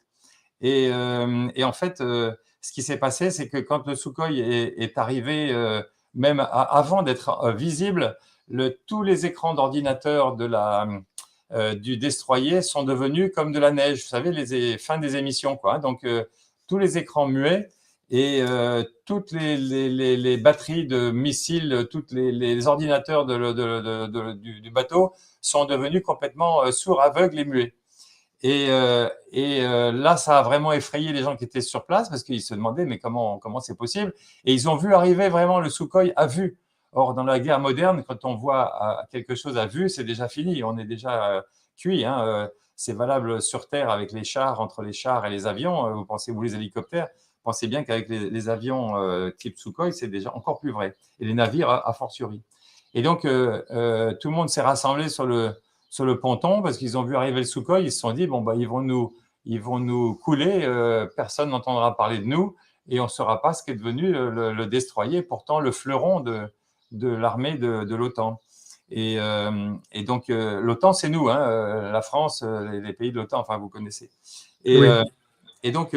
Et en fait, ce qui s'est passé, c'est que quand le Sukhoi est arrivé, même avant d'être visible, tous les écrans d'ordinateur du destroyer sont devenus comme de la neige. Vous savez, les fins des émissions, quoi. Donc, tous les écrans muets et toutes les batteries de missiles, tous les ordinateurs du bateau sont devenus complètement sourds, aveugles et muets. Et là, ça a vraiment effrayé les gens qui étaient sur place parce qu'ils se demandaient mais comment c'est possible. Et ils ont vu arriver vraiment le Sukhoi à vue. Or, dans la guerre moderne, quand on voit quelque chose à vue, c'est déjà fini. On est déjà cuit, hein. C'est valable sur Terre avec les chars, entre les chars et les avions. Vous pensez, vous les hélicoptères, pensez bien qu'avec les avions type Sukhoi, c'est déjà encore plus vrai. Et les navires, a fortiori. Et donc, tout le monde s'est rassemblé sur sur le ponton parce qu'ils ont vu arriver le Sukhoi. Ils se sont dit, bon, bah, ils vont nous couler, personne n'entendra parler de nous et on ne saura pas ce qu'est devenu le destroyer, pourtant le fleuron de l'armée de l'OTAN. Et donc, l'OTAN, c'est nous, hein, la France, les pays de l'OTAN, enfin, vous connaissez. Et, Oui. et donc,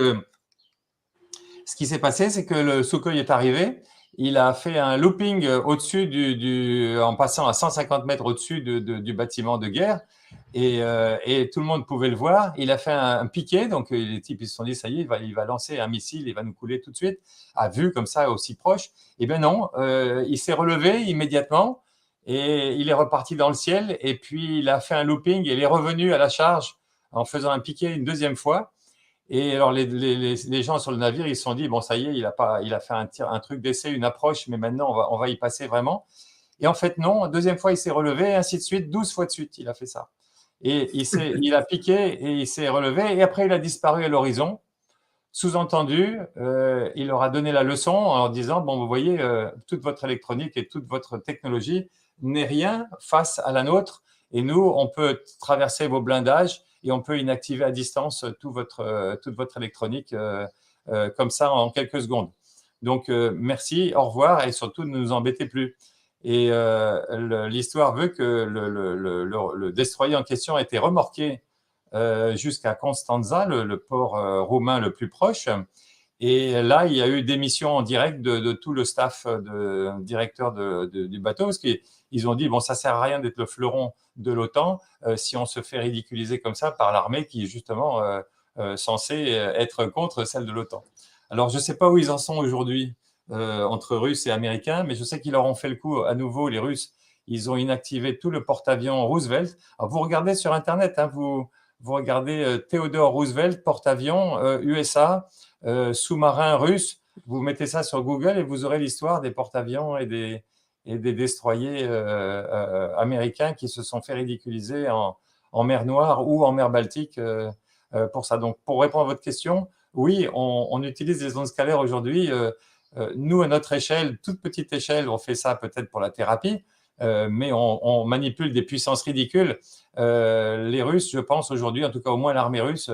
ce qui s'est passé, c'est que le Sukhoi est arrivé. Il a fait un looping au-dessus en passant à 150 mètres au-dessus du bâtiment de guerre. Et tout le monde pouvait le voir. Il a fait un piqué. Donc, les types ils se sont dit, ça y est, il va lancer un missile, il va nous couler tout de suite. À vue, comme ça, aussi proche. Eh bien non, il s'est relevé immédiatement et il est reparti dans le ciel. Et puis, il a fait un looping et il est revenu à la charge en faisant un piqué une deuxième fois. Et alors, les gens sur le navire, ils se sont dit, bon, ça y est, il a fait un truc d'essai, une approche, mais maintenant, on va y passer vraiment. Et en fait, non, deuxième fois, il s'est relevé, et ainsi de suite, 12 fois de suite, il a fait ça. Et il a piqué et il s'est relevé, et après, il a disparu à l'horizon. Sous-entendu, il leur a donné la leçon en leur disant, bon, vous voyez, toute votre électronique et toute votre technologie n'est rien face à la nôtre, et nous, on peut traverser vos blindages et on peut inactiver à distance toute votre électronique comme ça en quelques secondes. Donc, merci, au revoir, et surtout, ne nous embêtez plus. Et l'histoire veut que le destroyer en question a été remorqué jusqu'à Constanța, le port roumain le plus proche. Et là, il y a eu des missions en direct de tout le staff directeur du bateau, parce qu'ils ont dit, bon, ça sert à rien d'être le fleuron de l'OTAN si on se fait ridiculiser comme ça par l'armée qui est justement censée être contre celle de l'OTAN. Alors, je ne sais pas où ils en sont aujourd'hui entre Russes et Américains, mais je sais qu'ils leur ont fait le coup à nouveau, les Russes. Ils ont inactivé tout le porte-avions Roosevelt. Alors, vous regardez sur Internet, hein, vous regardez Theodore Roosevelt, porte-avions USA, sous-marin russe. Vous mettez ça sur Google et vous aurez l'histoire des porte-avions et des destroyers américains qui se sont fait ridiculiser en mer Noire ou en mer Baltique pour ça. Donc, pour répondre à votre question, oui, on utilise des ondes scalaires aujourd'hui. Nous, à notre échelle, toute petite échelle, on fait ça peut-être pour la thérapie, mais on manipule des puissances ridicules. Les Russes, je pense aujourd'hui, en tout cas au moins l'armée russe,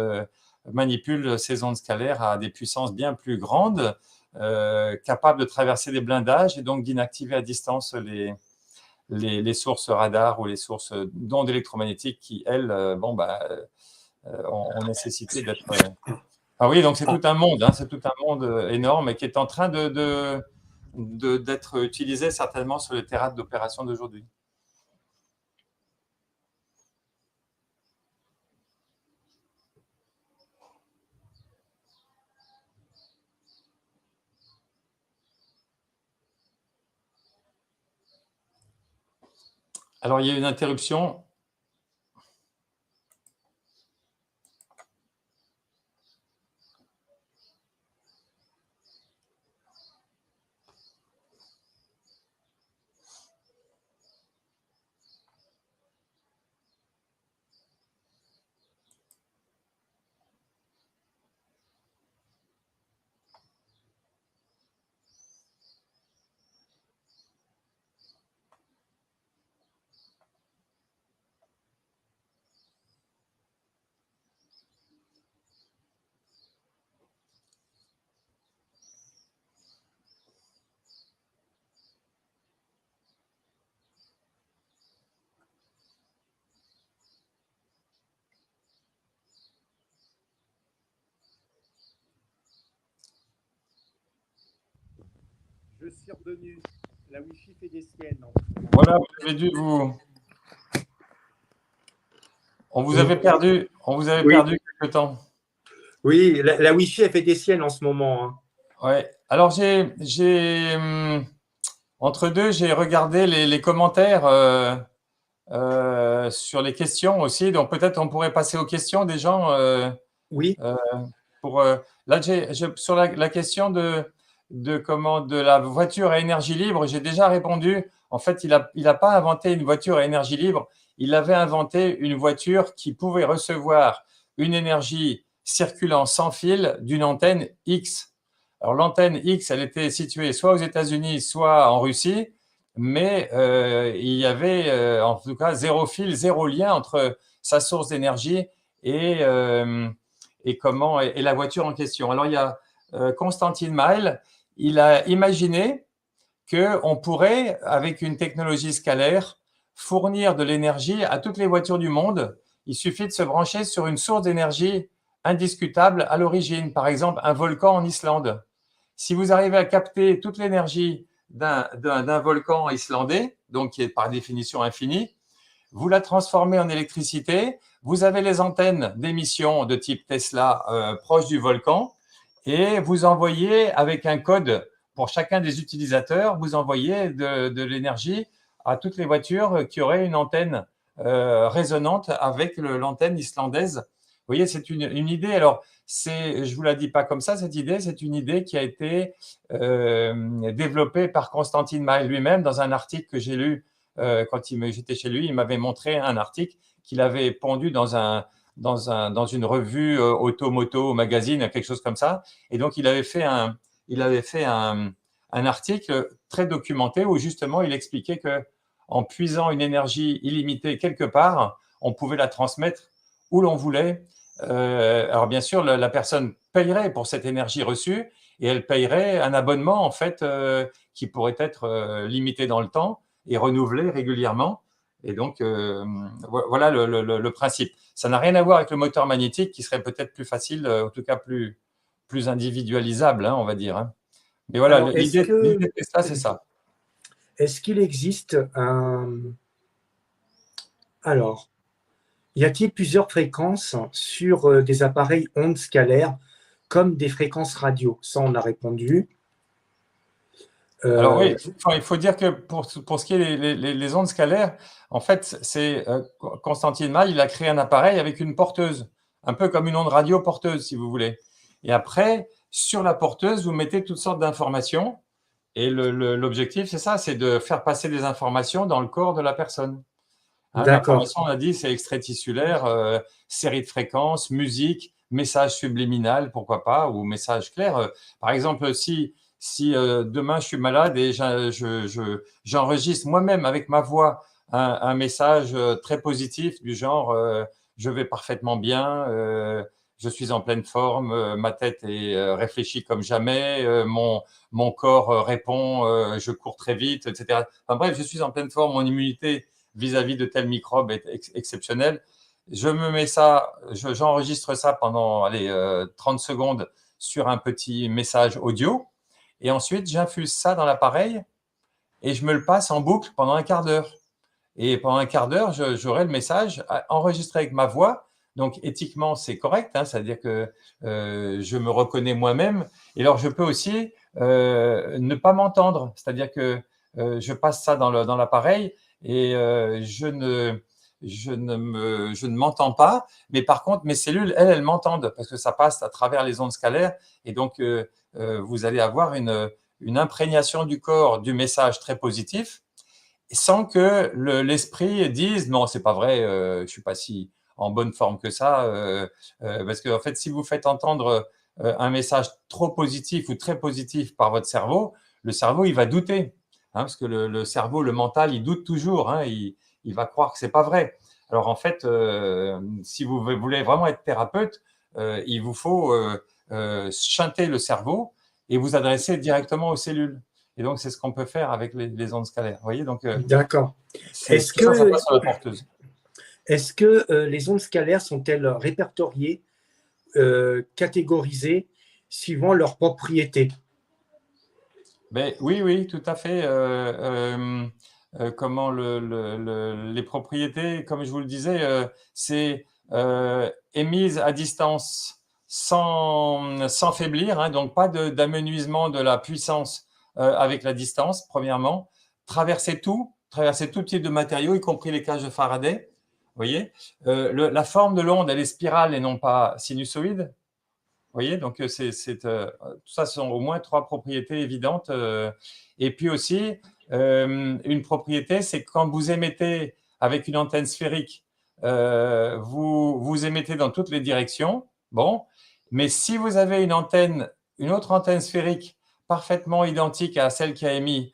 manipule ces ondes scalaires à des puissances bien plus grandes, capables de traverser des blindages et donc d'inactiver à distance les sources radar ou les sources d'ondes électromagnétiques qui, elles, ont nécessité d'être… Ah oui, donc c'est tout un monde, hein, c'est tout un monde énorme et qui est en train d'être utilisé certainement sur les théâtres d'opération d'aujourd'hui. Alors, il y a une interruption. Je suis revenu. La Wi-Fi fait des siennes. Voilà, vous avez dû vous… On vous avait perdu quelque temps. Oui, la Wi-Fi, elle fait des siennes en ce moment. Hein. Ouais. Alors, entre deux, j'ai regardé les commentaires sur les questions aussi. Donc, peut-être on pourrait passer aux questions des gens. Oui. Là, sur la question de la voiture à énergie libre, j'ai déjà répondu. En fait, il a pas inventé une voiture à énergie libre. Il avait inventé une voiture qui pouvait recevoir une énergie circulant sans fil d'une antenne X. Alors, l'antenne X, elle était située soit aux États-Unis, soit en Russie. mais il y avait en tout cas zéro fil, zéro lien entre sa source d'énergie et la voiture en question. Alors, il y a Constantin Mail, il a imaginé qu'on pourrait, avec une technologie scalaire, fournir de l'énergie à toutes les voitures du monde. Il suffit de se brancher sur une source d'énergie indiscutable à l'origine, par exemple un volcan en Islande. Si vous arrivez à capter toute l'énergie d'un volcan islandais, donc qui est par définition infini, vous la transformez en électricité, vous avez les antennes d'émission de type Tesla proches du volcan et vous envoyez avec un code pour chacun des utilisateurs, vous envoyez de l'énergie à toutes les voitures qui auraient une antenne résonante avec l'antenne islandaise. Vous voyez, c'est une idée. Alors, je ne vous la dis pas comme ça, cette idée, c'est une idée qui a été développée par Constantin Mail lui-même dans un article que j'ai lu quand j'étais chez lui. Il m'avait montré un article qu'il avait pondu dans une revue auto-moto magazine, quelque chose comme ça. Et donc, il avait fait un article très documenté où justement il expliquait que en puisant une énergie illimitée quelque part, on pouvait la transmettre où l'on voulait. Alors bien sûr, la personne payerait pour cette énergie reçue et elle payerait un abonnement en fait qui pourrait être limité dans le temps et renouvelé régulièrement. Et donc, voilà le principe. Ça n'a rien à voir avec le moteur magnétique qui serait peut-être plus facile, en tout cas plus individualisable, hein, on va dire. Hein. Mais voilà, Alors, l'idée de Tesla, c'est ça. Est-ce qu'il existe un… Alors, y a-t-il plusieurs fréquences sur des appareils ondes scalaires comme des fréquences radio? Ça, on a répondu. Alors oui, il faut dire que pour ce qui est les ondes scalaires, en fait, c'est Constantin Mail, il a créé un appareil avec une porteuse, un peu comme une onde radio porteuse, si vous voulez. Et après, sur la porteuse, vous mettez toutes sortes d'informations. Et l'objectif, c'est ça, c'est de faire passer des informations dans le corps de la personne. Hein, D'accord. l'information, on a dit, c'est extrait tissulaire, série de fréquences, musique, message subliminal, pourquoi pas, ou message clair. Par exemple, si demain je suis malade et j'enregistre moi-même avec ma voix un message très positif du genre je vais parfaitement bien, je suis en pleine forme, ma tête est réfléchie comme jamais, mon corps répond, je cours très vite, etc. Enfin bref, je suis en pleine forme, mon immunité vis-à-vis de tel microbe est exceptionnelle. Je me mets ça, j'enregistre ça pendant 30 secondes sur un petit message audio. Et ensuite, j'infuse ça dans l'appareil et je me le passe en boucle pendant un quart d'heure. Et pendant un quart d'heure, j'aurai le message enregistré avec ma voix. Donc, éthiquement, c'est correct, hein, c'est-à-dire que je me reconnais moi-même. Et alors, je peux aussi ne pas m'entendre, c'est-à-dire que je passe ça dans l'appareil et je ne m'entends pas, mais par contre, mes cellules, elles m'entendent parce que ça passe à travers les ondes scalaires et donc vous allez avoir une imprégnation du corps du message très positif sans que l'esprit dise non, c'est pas vrai, je suis pas si en bonne forme que ça, parce que en fait, si vous faites entendre un message trop positif ou très positif par votre cerveau, le cerveau il va douter, hein, parce que le cerveau, le mental, il doute toujours, hein, il va croire que c'est pas vrai. Alors en fait, si vous voulez vraiment être thérapeute, il vous faut shunter le cerveau et vous adresser directement aux cellules. Et donc, c'est ce qu'on peut faire avec les ondes scalaires. Vous voyez, donc, d'accord. ça passe sur la porteuse. Est-ce que les ondes scalaires sont-elles répertoriées, catégorisées suivant leurs propriétés? Ben, oui, tout à fait. Comment les propriétés, comme je vous le disais, c'est émise à distance sans faiblir, hein, donc pas d'amenuisement de la puissance avec la distance, premièrement. Traverser tout type de matériaux, y compris les cages de Faraday. Vous voyez, la forme de l'onde, elle est spirale et non pas sinusoïde. Vous voyez, donc tout ça sont au moins 3 propriétés évidentes. Et puis aussi, une propriété, c'est quand vous émettez avec une antenne sphérique, vous émettez dans toutes les directions. Bon, mais si vous avez une autre antenne sphérique parfaitement identique à celle qui a émis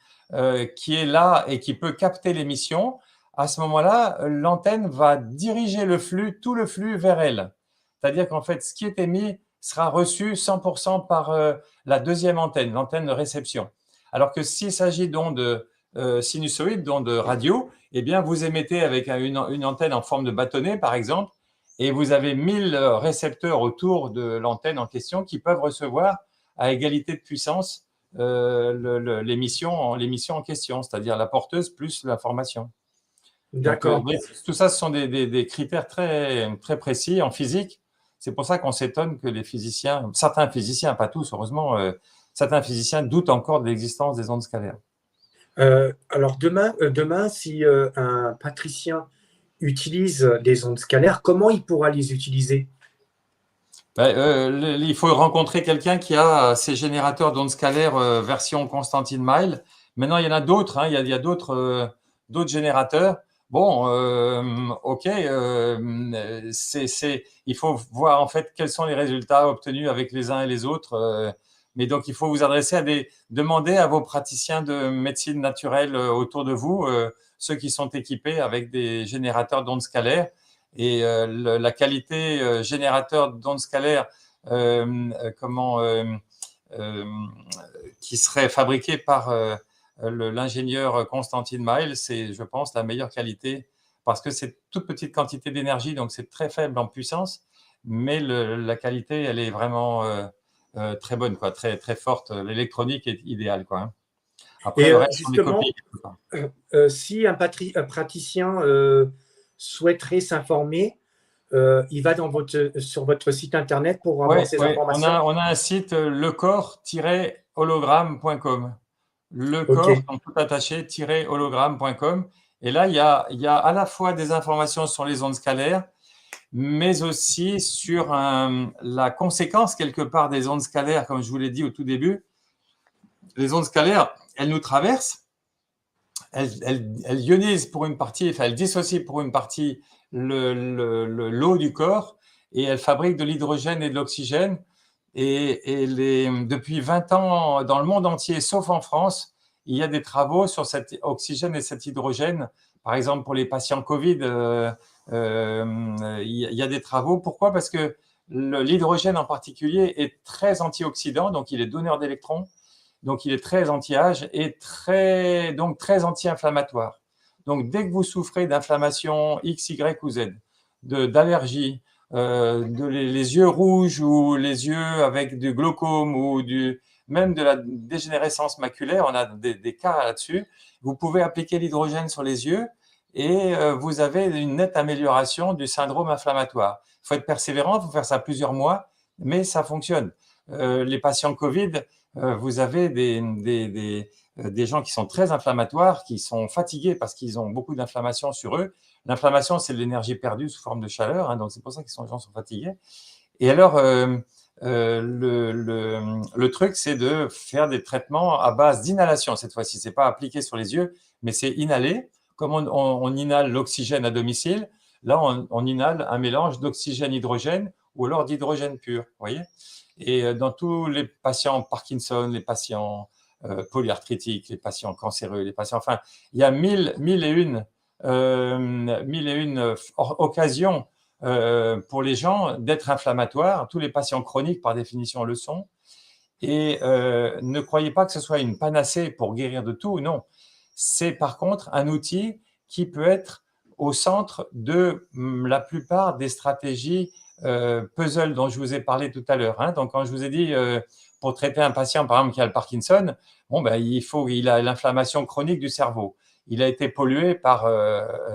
qui est là et qui peut capter l'émission, à ce moment-là, l'antenne va diriger le flux, tout le flux vers elle. C'est-à-dire qu'en fait, ce qui est émis sera reçu 100% par la deuxième antenne, l'antenne de réception. Alors que s'il s'agit d'ondes sinusoïdes, d'ondes radio, eh bien, vous émettez avec une antenne en forme de bâtonnet, par exemple, et vous avez 1000 récepteurs autour de l'antenne en question qui peuvent recevoir à égalité de puissance l'émission en question, c'est-à-dire la porteuse plus l'information. Donc, D'accord. tout ça, ce sont des critères très, très précis en physique. C'est pour ça qu'on s'étonne que les physiciens, certains physiciens, pas tous, heureusement, certains physiciens doutent encore de l'existence des ondes scalaires. Alors demain, si un patricien utilise des ondes scalaires, comment il pourra les utiliser? Il faut rencontrer quelqu'un qui a ces générateurs d'ondes scalaires version Constantine Mile. Maintenant, il y en a d'autres. Hein, il y a d'autres générateurs. Bon, ok. Il faut voir en fait quels sont les résultats obtenus avec les uns et les autres. Mais donc, il faut vous adresser demander à vos praticiens de médecine naturelle autour de vous, ceux qui sont équipés avec des générateurs d'ondes scalaires. Et la qualité générateur d'ondes scalaires qui serait fabriqué par l'ingénieur Constantine Mile, c'est, je pense, la meilleure qualité parce que c'est toute petite quantité d'énergie, donc c'est très faible en puissance, mais la qualité, elle est vraiment très bonne, quoi, très, très forte. L'électronique est idéale, quoi, hein. Après, Et le reste, on est justement, copié. si un praticien souhaiterait s'informer, il va sur votre site internet pour avoir ces Ouais. On informations. a un site lecor-hologramme.com. Le Ok. corps, en tout attaché, hologramme.com. Et là, il y a à la fois des informations sur les ondes scalaires, mais aussi sur la conséquence quelque part des ondes scalaires, comme je vous l'ai dit au tout début. Les ondes scalaires, elles nous traversent, elles ionisent pour une partie, enfin, elles dissocient pour une partie l'eau du corps et elles fabriquent de l'hydrogène et de l'oxygène. Et depuis 20 ans, dans le monde entier, sauf en France, il y a des travaux sur cet oxygène et cet hydrogène. Par exemple, pour les patients Covid, il y a des travaux. Pourquoi? Parce que l'hydrogène en particulier est très antioxydant, donc il est donneur d'électrons, donc il est très anti-âge et donc très anti-inflammatoire. Donc dès que vous souffrez d'inflammation X, Y ou Z, d'allergie, les yeux rouges ou les yeux avec du glaucome ou même de la dégénérescence maculaire, on a des cas là-dessus, vous pouvez appliquer l'hydrogène sur les yeux et vous avez une nette amélioration du syndrome inflammatoire. Il faut être persévérant, il faut faire ça plusieurs mois, mais ça fonctionne. Les patients Covid, vous avez des gens qui sont très inflammatoires, qui sont fatigués parce qu'ils ont beaucoup d'inflammation sur eux. L'inflammation, c'est de l'énergie perdue sous forme de chaleur, hein, donc c'est pour ça que les gens sont fatigués. Et alors, le truc, c'est de faire des traitements à base d'inhalation. Cette fois-ci, ce n'est pas appliqué sur les yeux, mais c'est inhalé. Comme on inhale l'oxygène à domicile, là, on inhale un mélange d'oxygène-hydrogène ou alors d'hydrogène pur. Vous voyez? Et dans tous les patients Parkinson, les patients polyarthritiques, les patients cancéreux, les patients, enfin, il y a mille et une occasions pour les gens d'être inflammatoires. Tous les patients chroniques, par définition, le sont. Et ne croyez pas que ce soit une panacée pour guérir de tout, non. C'est par contre un outil qui peut être au centre de la plupart des stratégies puzzle dont je vous ai parlé tout à l'heure, hein. Donc, quand je vous ai dit pour traiter un patient, par exemple, qui a le Parkinson, bon, ben, il a l'inflammation chronique du cerveau. Il a été pollué par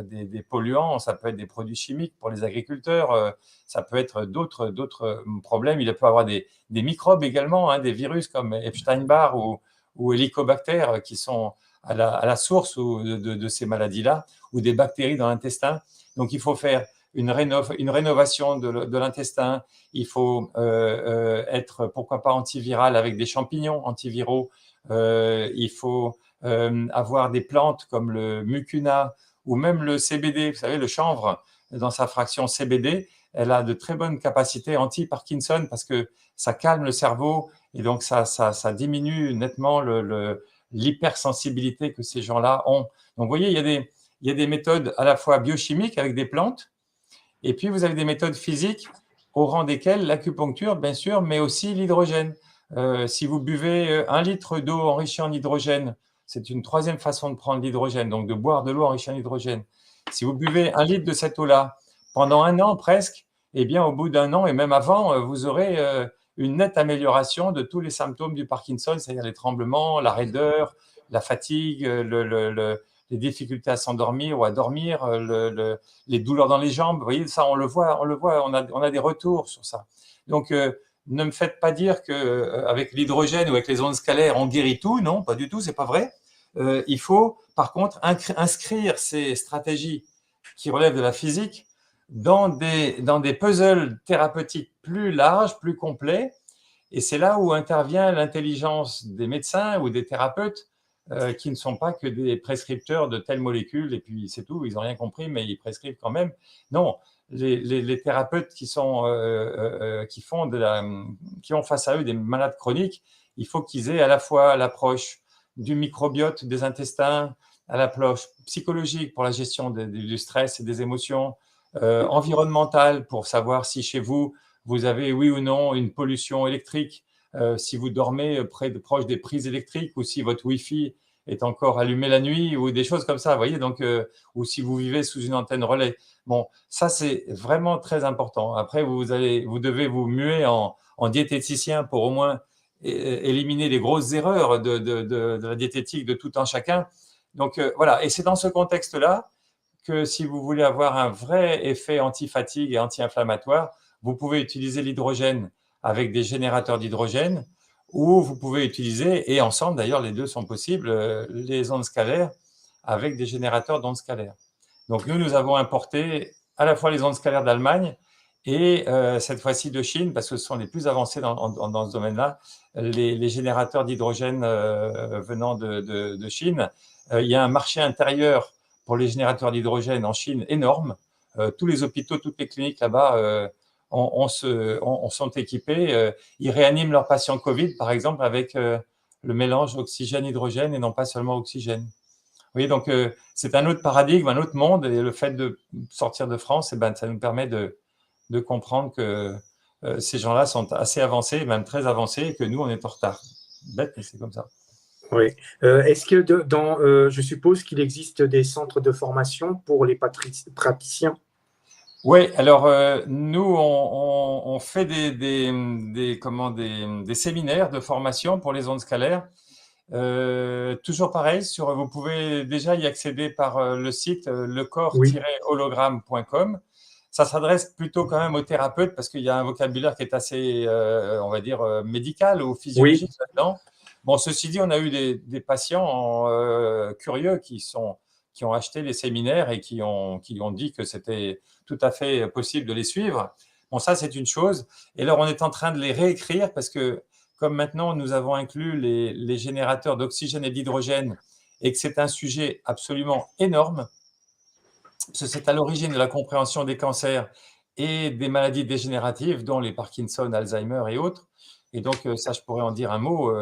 des polluants, ça peut être des produits chimiques pour les agriculteurs, ça peut être d'autres problèmes. Il peut avoir des microbes également, hein, des virus comme Epstein-Barr ou Helicobacter qui sont à la source de ces maladies-là, ou des bactéries dans l'intestin. Donc, il faut faire une rénovation de l'intestin. Il faut être, pourquoi pas, antiviral avec des champignons antiviraux. Il faut avoir des plantes comme le mucuna ou même le CBD. Vous savez, le chanvre, dans sa fraction CBD, elle a de très bonnes capacités anti-Parkinson parce que ça calme le cerveau et donc ça diminue nettement l'hypersensibilité que ces gens-là ont. Donc, vous voyez, il y a des méthodes à la fois biochimiques avec des plantes, et puis vous avez des méthodes physiques au rang desquelles l'acupuncture, bien sûr, mais aussi l'hydrogène. Si vous buvez 1 litre d'eau enrichie en hydrogène, c'est une troisième façon de prendre l'hydrogène, donc de boire de l'eau enrichie en hydrogène. Si vous buvez 1 litre de cette eau-là pendant 1 an presque, eh bien, au bout d'1 an et même avant, vous aurez une nette amélioration de tous les symptômes du Parkinson, c'est-à-dire les tremblements, la raideur, la fatigue, les difficultés à s'endormir ou à dormir, les douleurs dans les jambes. Vous voyez, ça, on le voit, on a des retours sur ça. Donc, ne me faites pas dire qu'avec l'hydrogène ou avec les ondes scalaires, on guérit tout. Non, pas du tout, c'est pas vrai. Il faut, par contre, inscrire ces stratégies qui relèvent de la physique dans des puzzles thérapeutiques plus larges, plus complets. Et c'est là où intervient l'intelligence des médecins ou des thérapeutes qui ne sont pas que des prescripteurs de telles molécules, et puis c'est tout, ils n'ont rien compris, mais ils prescrivent quand même. Non, les thérapeutes qui ont face à eux des malades chroniques, il faut qu'ils aient à la fois l'approche du microbiote des intestins, à l'approche psychologique pour la gestion du stress et des émotions, environnementale pour savoir si chez vous, vous avez oui ou non une pollution électrique, si vous dormez proche des prises électriques ou si votre Wi-Fi est encore allumé la nuit ou des choses comme ça, vous voyez, donc, ou si vous vivez sous une antenne relais. Bon, ça, c'est vraiment très important. Après, vous devez vous muer en diététicien pour au moins éliminer les grosses erreurs de la diététique de tout un chacun. Donc, voilà, et c'est dans ce contexte-là que si vous voulez avoir un vrai effet anti-fatigue et anti-inflammatoire, vous pouvez utiliser l'hydrogène avec des générateurs d'hydrogène ou vous pouvez utiliser, et ensemble d'ailleurs les deux sont possibles, les ondes scalaires avec des générateurs d'ondes scalaires. Donc nous avons importé à la fois les ondes scalaires d'Allemagne et cette fois-ci de Chine, parce que ce sont les plus avancés dans ce domaine-là, les générateurs d'hydrogène venant de Chine. Il y a un marché intérieur pour les générateurs d'hydrogène en Chine énorme. Tous les hôpitaux, toutes les cliniques là-bas sont équipés. Ils réaniment leurs patients Covid, par exemple, avec le mélange oxygène-hydrogène et non pas seulement oxygène. Oui, donc c'est un autre paradigme, un autre monde, et le fait de sortir de France, eh ben, ça nous permet de comprendre que ces gens-là sont assez avancés, même très avancés, et que nous, on est en retard. Bête, mais c'est comme ça. Oui. Est-ce que je suppose qu'il existe des centres de formation pour les praticiens? Oui, alors nous, on fait des séminaires de formation pour les ondes scalaires. Toujours pareil, vous pouvez déjà y accéder par le site lecor-hologramme.com. Ça s'adresse plutôt quand même aux thérapeutes parce qu'il y a un vocabulaire qui est assez, on va dire, médical ou physiologique là-dedans. Bon, ceci dit, on a eu des patients curieux qui ont acheté les séminaires et qui ont dit que c'était tout à fait possible de les suivre. Bon, ça, c'est une chose. Et alors, on est en train de les réécrire parce que comme maintenant, nous avons inclus les générateurs d'oxygène et d'hydrogène et que c'est un sujet absolument énorme, parce que c'est à l'origine de la compréhension des cancers et des maladies dégénératives, dont les Parkinson, Alzheimer et autres. Et donc, ça, je pourrais en dire un mot.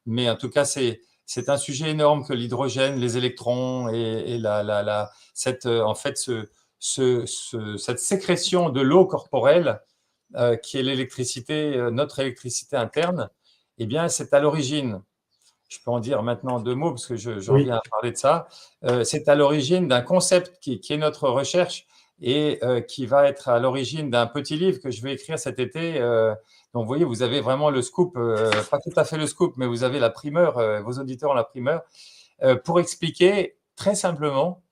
Mais en tout cas, c'est un sujet énorme que l'hydrogène, les électrons et cette sécrétion de l'eau corporelle qui est l'électricité, notre électricité interne, eh bien, c'est à l'origine, je peux en dire maintenant 2 mots parce que j'en viens à parler de ça, c'est à l'origine d'un concept qui est notre recherche et qui va être à l'origine d'un petit livre que je vais écrire cet été. Donc, vous voyez, vous avez vraiment le scoop, pas tout à fait le scoop, mais vous avez la primeur, vos auditeurs ont la primeur, pour expliquer très simplement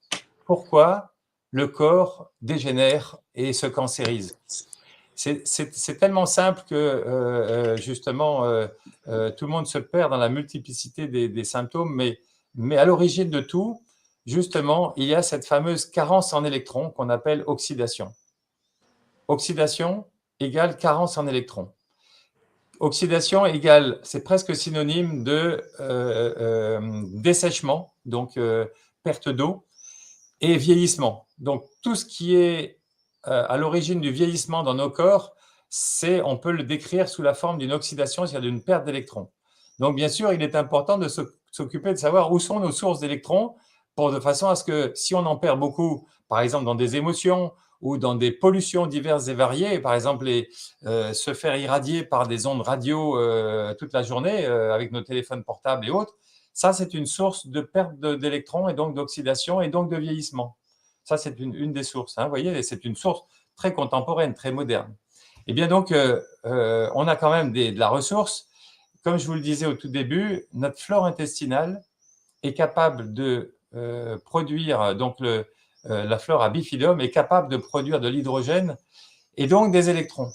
pourquoi le corps dégénère et se cancérise. C'est tellement simple que justement, tout le monde se perd dans la multiplicité des symptômes, mais à l'origine de tout, justement, il y a cette fameuse carence en électrons qu'on appelle oxydation. Oxydation égale carence en électrons. Oxydation égale, c'est presque synonyme de dessèchement, donc perte d'eau, et vieillissement. Donc tout ce qui est à l'origine du vieillissement dans nos corps, on peut le décrire sous la forme d'une oxydation, c'est-à-dire d'une perte d'électrons. Donc bien sûr, il est important de s'occuper de savoir où sont nos sources d'électrons, de façon à ce que si on en perd beaucoup, par exemple dans des émotions ou dans des pollutions diverses et variées, par exemple se faire irradier par des ondes radio toute la journée avec nos téléphones portables et autres, ça c'est une source de perte d'électrons et donc d'oxydation et donc de vieillissement. Ça c'est une des sources, hein, vous voyez, c'est une source très contemporaine, très moderne. Et bien donc, on a quand même de la ressource. Comme je vous le disais au tout début, notre flore intestinale est capable de produire, donc la flore à bifidum est capable de produire de l'hydrogène et donc des électrons.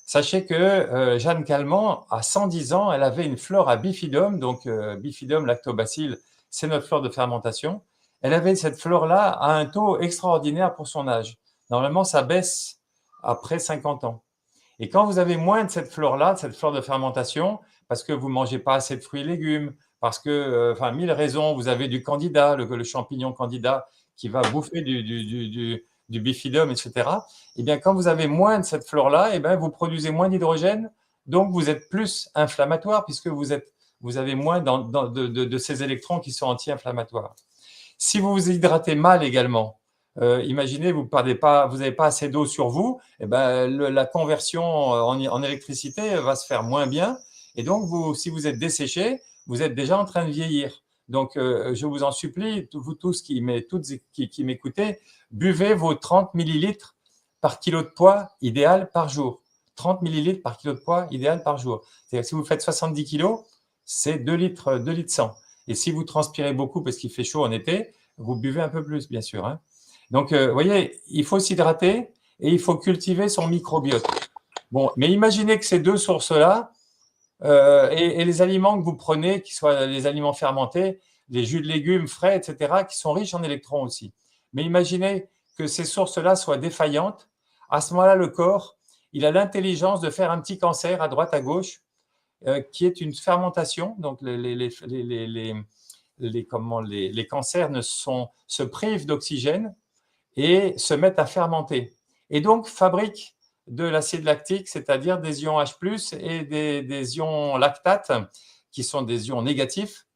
Sachez que Jeanne Calment, à 110 ans, elle avait une flore à bifidum, donc bifidum lactobacille, c'est notre flore de fermentation. Elle avait cette flore-là à un taux extraordinaire pour son âge. Normalement, ça baisse après 50 ans. Et quand vous avez moins de cette flore-là, cette flore de fermentation, parce que vous ne mangez pas assez de fruits et légumes, parce que, enfin, mille raisons, vous avez du candida, le champignon candida qui va bouffer du bifidum, etc. Eh bien, quand vous avez moins de cette flore-là, eh bien, vous produisez moins d'hydrogène, donc vous êtes plus inflammatoire puisque vous avez moins de ces électrons qui sont anti-inflammatoires. Si vous vous hydratez mal également, imaginez, vous n'avez pas assez d'eau sur vous, eh ben, la conversion en électricité va se faire moins bien. Et donc, si vous êtes desséché, vous êtes déjà en train de vieillir. Donc, je vous en supplie, vous tous qui m'écoutez, buvez vos 30 millilitres par kilo de poids idéal par jour. 30 millilitres par kilo de poids idéal par jour. C'est-à-dire que si vous faites 70 kilos, c'est 2 litres 100. Et si vous transpirez beaucoup parce qu'il fait chaud en été, vous buvez un peu plus, bien sûr, hein. Donc, vous voyez, il faut s'hydrater et il faut cultiver son microbiote. Bon, mais imaginez que ces deux sources-là et les aliments que vous prenez, qui soient les aliments fermentés, les jus de légumes frais, etc., qui sont riches en électrons aussi. Mais imaginez que ces sources-là soient défaillantes. À ce moment-là, le corps, il a l'intelligence de faire un petit cancer à droite, à gauche, qui est une fermentation. Donc, les cancers se privent d'oxygène et se mettent à fermenter. Et donc, fabriquent de l'acide lactique, c'est-à-dire des ions H+, et des ions lactates, qui sont des ions négatifs.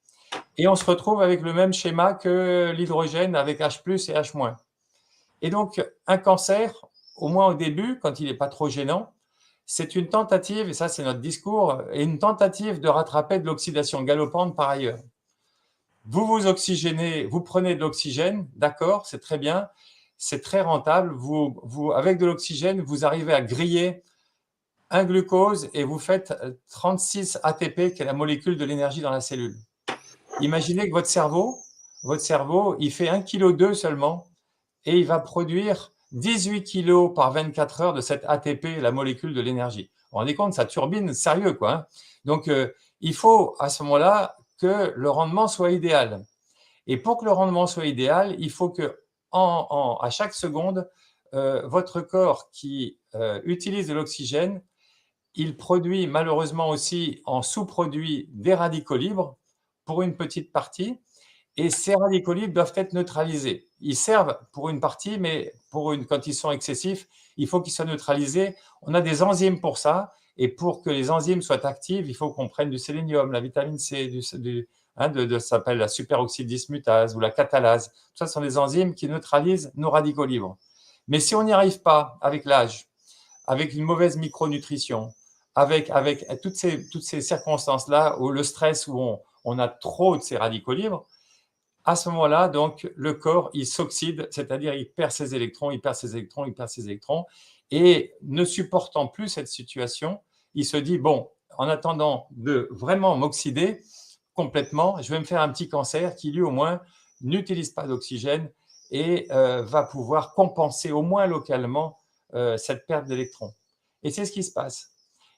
Et on se retrouve avec le même schéma que l'hydrogène avec H+, et H-. Et donc, un cancer, au moins au début, quand il n'est pas trop gênant, c'est une tentative, et ça c'est notre discours, et une tentative de rattraper de l'oxydation galopante par ailleurs. Vous vous oxygénez, vous prenez de l'oxygène, d'accord, c'est très bien, c'est très rentable. Avec de l'oxygène, vous arrivez à griller un glucose et vous faites 36 ATP, qui est la molécule de l'énergie dans la cellule. Imaginez que votre cerveau, il fait 1,2 kg seulement et il va produire 18 kg par 24 heures de cette ATP, la molécule de l'énergie. Vous vous rendez compte, ça turbine sérieux, quoi, hein. Donc, il faut à ce moment-là que le rendement soit idéal. Et pour que le rendement soit idéal, il faut que à chaque seconde, votre corps qui utilise de l'oxygène, il produit malheureusement aussi en sous-produit des radicaux libres pour une petite partie. Et ces radicaux libres doivent être neutralisés. Ils servent pour une partie, mais quand ils sont excessifs, il faut qu'ils soient neutralisés. On a des enzymes pour ça. Et pour que les enzymes soient actives, il faut qu'on prenne du sélénium, la vitamine C, ça s'appelle la superoxyde dismutase ou la catalase. Tout ça sont des enzymes qui neutralisent nos radicaux libres. Mais si on n'y arrive pas avec l'âge, avec une mauvaise micronutrition, avec toutes ces circonstances-là, où le stress, où on a trop de ces radicaux libres, à ce moment-là, donc, le corps, il s'oxyde, c'est-à-dire il perd ses électrons, et ne supportant plus cette situation, il se dit, bon, en attendant de vraiment m'oxyder complètement, je vais me faire un petit cancer qui, lui, au moins, n'utilise pas d'oxygène et va pouvoir compenser, au moins localement, cette perte d'électrons. Et c'est ce qui se passe.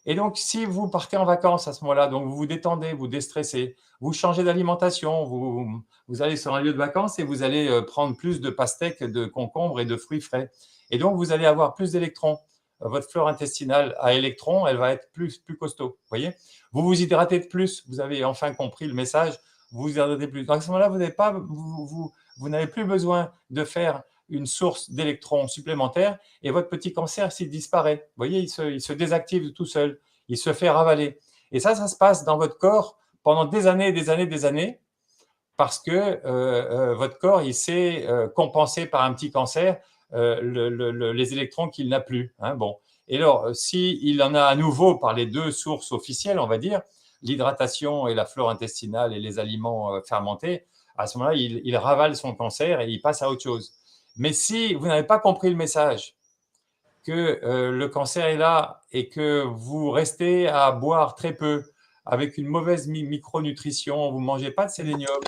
Et donc, si vous partez en vacances à ce moment-là, donc vous vous détendez, vous déstressez, vous changez d'alimentation, vous allez sur un lieu de vacances et vous allez prendre plus de pastèques, de concombres et de fruits frais. Et donc, vous allez avoir plus d'électrons. Votre flore intestinale à électrons, elle va être plus costaud. Voyez, vous vous hydratez de plus, vous avez enfin compris le message, vous vous hydratez plus. Donc, à ce moment-là, vous n'avez plus besoin de faire une source d'électrons supplémentaires et votre petit cancer, s'il disparaît. Vous voyez, il se désactive tout seul, il se fait ravaler. Et ça se passe dans votre corps pendant des années, des années, des années, parce que votre corps, il sait compenser par un petit cancer les électrons qu'il n'a plus. Hein, bon. Et alors, s'il en a à nouveau par les deux sources officielles, on va dire, l'hydratation et la flore intestinale et les aliments fermentés, à ce moment-là, il ravale son cancer et il passe à autre chose. Mais si vous n'avez pas compris le message, que le cancer est là et que vous restez à boire très peu, avec une mauvaise micronutrition, vous ne mangez pas de sélénium.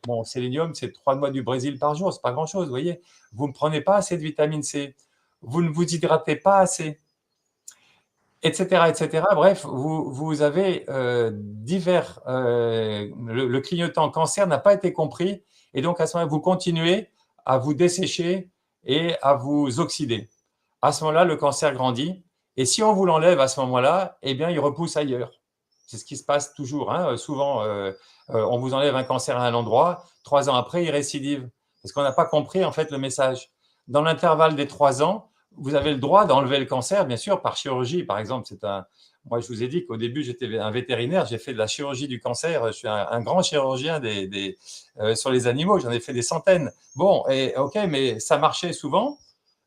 Bon, sélénium, c'est 3 noix du Brésil par jour, ce n'est pas grand-chose, vous voyez. Vous ne prenez pas assez de vitamine C, vous ne vous hydratez pas assez, etc. etc. Bref, vous avez divers… le clignotant cancer n'a pas été compris, et donc à ce moment-là, vous continuez à vous dessécher et à vous oxyder. À ce moment-là, le cancer grandit, et si on vous l'enlève à ce moment-là, eh bien, il repousse ailleurs. C'est ce qui se passe toujours. Hein. Souvent, on vous enlève un cancer à un endroit, 3 ans après, il récidive, parce qu'on n'a pas compris en fait le message. Dans l'intervalle des 3 ans, vous avez le droit d'enlever le cancer, bien sûr, par chirurgie. Par exemple, moi, je vous ai dit qu'au début, j'étais un vétérinaire, j'ai fait de la chirurgie du cancer. Je suis un grand chirurgien sur les animaux, j'en ai fait des centaines. Bon, ok, mais ça marchait souvent.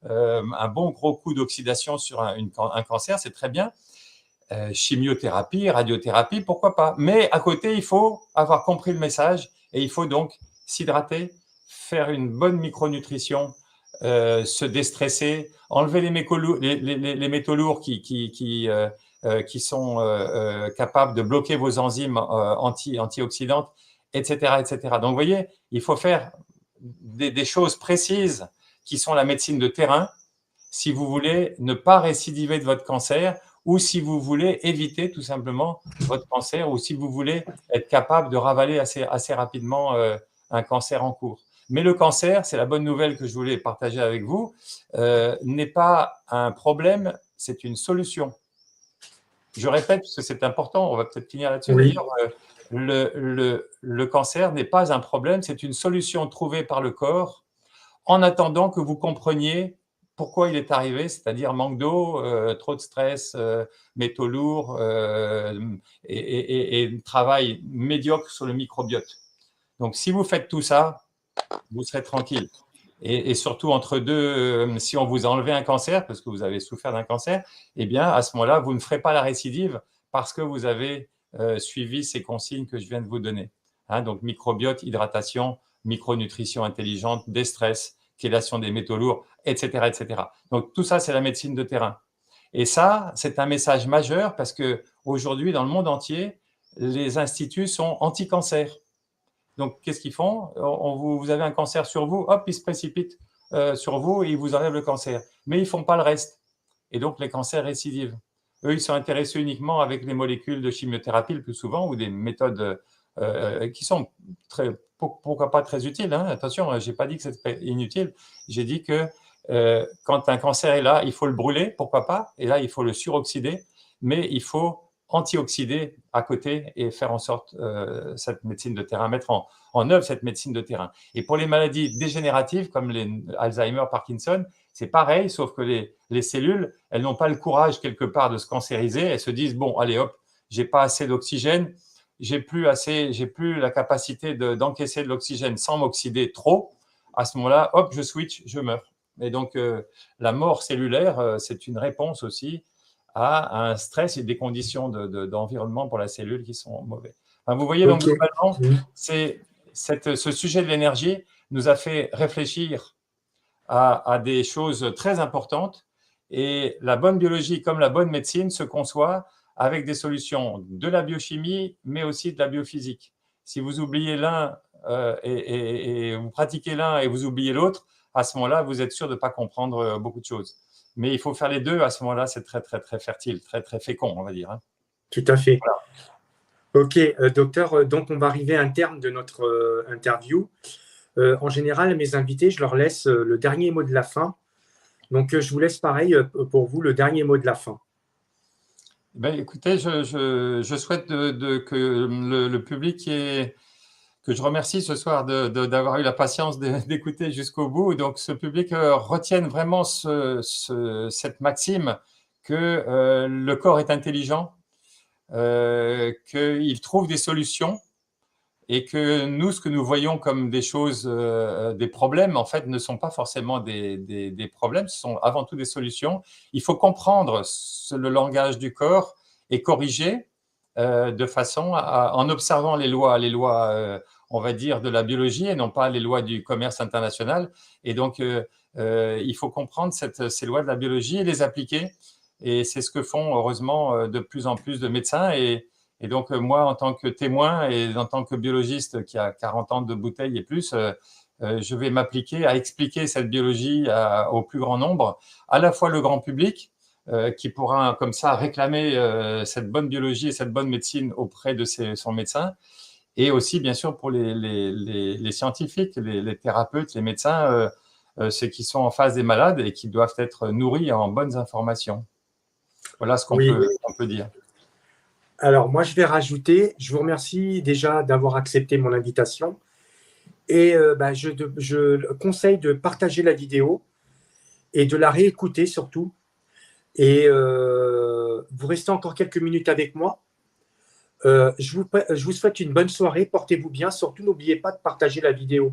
Un bon gros coup d'oxydation sur un cancer, c'est très bien. Chimiothérapie, radiothérapie, pourquoi pas. Mais à côté, il faut avoir compris le message et il faut donc s'hydrater, faire une bonne micronutrition, se déstresser, enlever les métaux lourds qui sont capables de bloquer vos enzymes antioxydantes, etc., etc. Donc, vous voyez, il faut faire des choses précises qui sont la médecine de terrain si vous voulez ne pas récidiver de votre cancer ou si vous voulez éviter tout simplement votre cancer ou si vous voulez être capable de ravaler assez rapidement un cancer en cours. Mais le cancer, c'est la bonne nouvelle que je voulais partager avec vous, n'est pas un problème, c'est une solution. Je répète, parce que c'est important, on va peut-être finir là-dessus Oui. d'ailleurs, le cancer n'est pas un problème, c'est une solution trouvée par le corps en attendant que vous compreniez pourquoi il est arrivé, c'est-à-dire manque d'eau, trop de stress, métaux lourds et travail médiocre sur le microbiote. Donc, si vous faites tout ça, vous serez tranquille. Et surtout, entre deux, si on vous a enlevé un cancer, parce que vous avez souffert d'un cancer, eh bien, à ce moment-là, vous ne ferez pas la récidive parce que vous avez suivi ces consignes que je viens de vous donner. Hein, donc, microbiote, hydratation, micronutrition intelligente, déstress, chélation des métaux lourds, etc., etc. Donc, tout ça, c'est la médecine de terrain. Et ça, c'est un message majeur parce qu'aujourd'hui, dans le monde entier, les instituts sont anti-cancer. Donc, qu'est-ce qu'ils font? Vous avez un cancer sur vous, hop, ils se précipitent sur vous et ils vous enlèvent le cancer. Mais ils ne font pas le reste. Et donc, les cancers récidivent. Eux, ils sont intéressés uniquement avec les molécules de chimiothérapie le plus souvent ou des méthodes qui sont pourquoi pas très utiles. Hein. Attention, je n'ai pas dit que c'était inutile. J'ai dit que quand un cancer est là, il faut le brûler, pourquoi pas. Et là, il faut le suroxyder. Mais il faut antioxyder à côté et faire en sorte cette médecine de terrain, mettre en œuvre cette médecine de terrain. Et pour les maladies dégénératives comme les Alzheimer, Parkinson, c'est pareil, sauf que les cellules, elles n'ont pas le courage quelque part de se cancériser. Elles se disent, bon, allez hop, j'ai pas assez d'oxygène, j'ai plus la capacité d'encaisser de l'oxygène sans m'oxyder trop. À ce moment-là, hop, je switch, je meurs. Et donc, la mort cellulaire, c'est une réponse aussi à un stress et des conditions d'environnement pour la cellule qui sont mauvais. Enfin, vous voyez, donc, Ok. globalement, Oui. ce sujet de l'énergie nous a fait réfléchir à des choses très importantes. Et la bonne biologie comme la bonne médecine se conçoit avec des solutions de la biochimie, mais aussi de la biophysique. Si vous oubliez l'un et vous pratiquez l'un et vous oubliez l'autre, à ce moment-là, vous êtes sûr de ne pas comprendre beaucoup de choses. Mais il faut faire les deux. À ce moment-là, c'est très, très, très fertile, très, très fécond, on va dire. Hein. Tout à fait. Voilà. Ok, docteur, donc on va arriver à un terme de notre interview. En général, mes invités, je leur laisse le dernier mot de la fin. Donc, je vous laisse pareil pour vous le dernier mot de la fin. Ben, écoutez, je souhaite que le public que je remercie ce soir d'avoir eu la patience d'écouter jusqu'au bout. Donc, ce public retienne vraiment cette maxime que le corps est intelligent, qu'ils trouvent des solutions et que nous, ce que nous voyons comme des choses, des problèmes, en fait, ne sont pas forcément des problèmes, ce sont avant tout des solutions. Il faut comprendre le langage du corps et corriger de façon en observant les lois, on va dire, de la biologie et non pas les lois du commerce international. Et donc, il faut comprendre ces lois de la biologie et les appliquer. Et c'est ce que font, heureusement, de plus en plus de médecins. Et donc, moi, en tant que témoin et en tant que biologiste qui a 40 ans de bouteille et plus, je vais m'appliquer à expliquer cette biologie au plus grand nombre, à la fois le grand public, qui pourra comme ça réclamer cette bonne biologie et cette bonne médecine auprès de son médecin, et aussi, bien sûr, pour les scientifiques, les thérapeutes, les médecins, ceux qui sont en face des malades et qui doivent être nourris en bonnes informations. Voilà ce qu'on peut dire. Alors, moi, je vais rajouter, je vous remercie déjà d'avoir accepté mon invitation et je conseille de partager la vidéo et de la réécouter surtout. Et vous restez encore quelques minutes avec moi. Je vous souhaite une bonne soirée, portez-vous bien. Surtout, n'oubliez pas de partager la vidéo.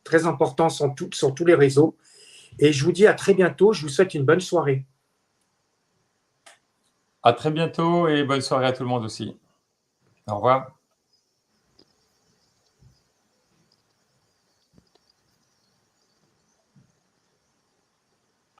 Très important sur tous les réseaux. Et je vous dis à très bientôt, je vous souhaite une bonne soirée. À très bientôt et bonne soirée à tout le monde aussi. Au revoir.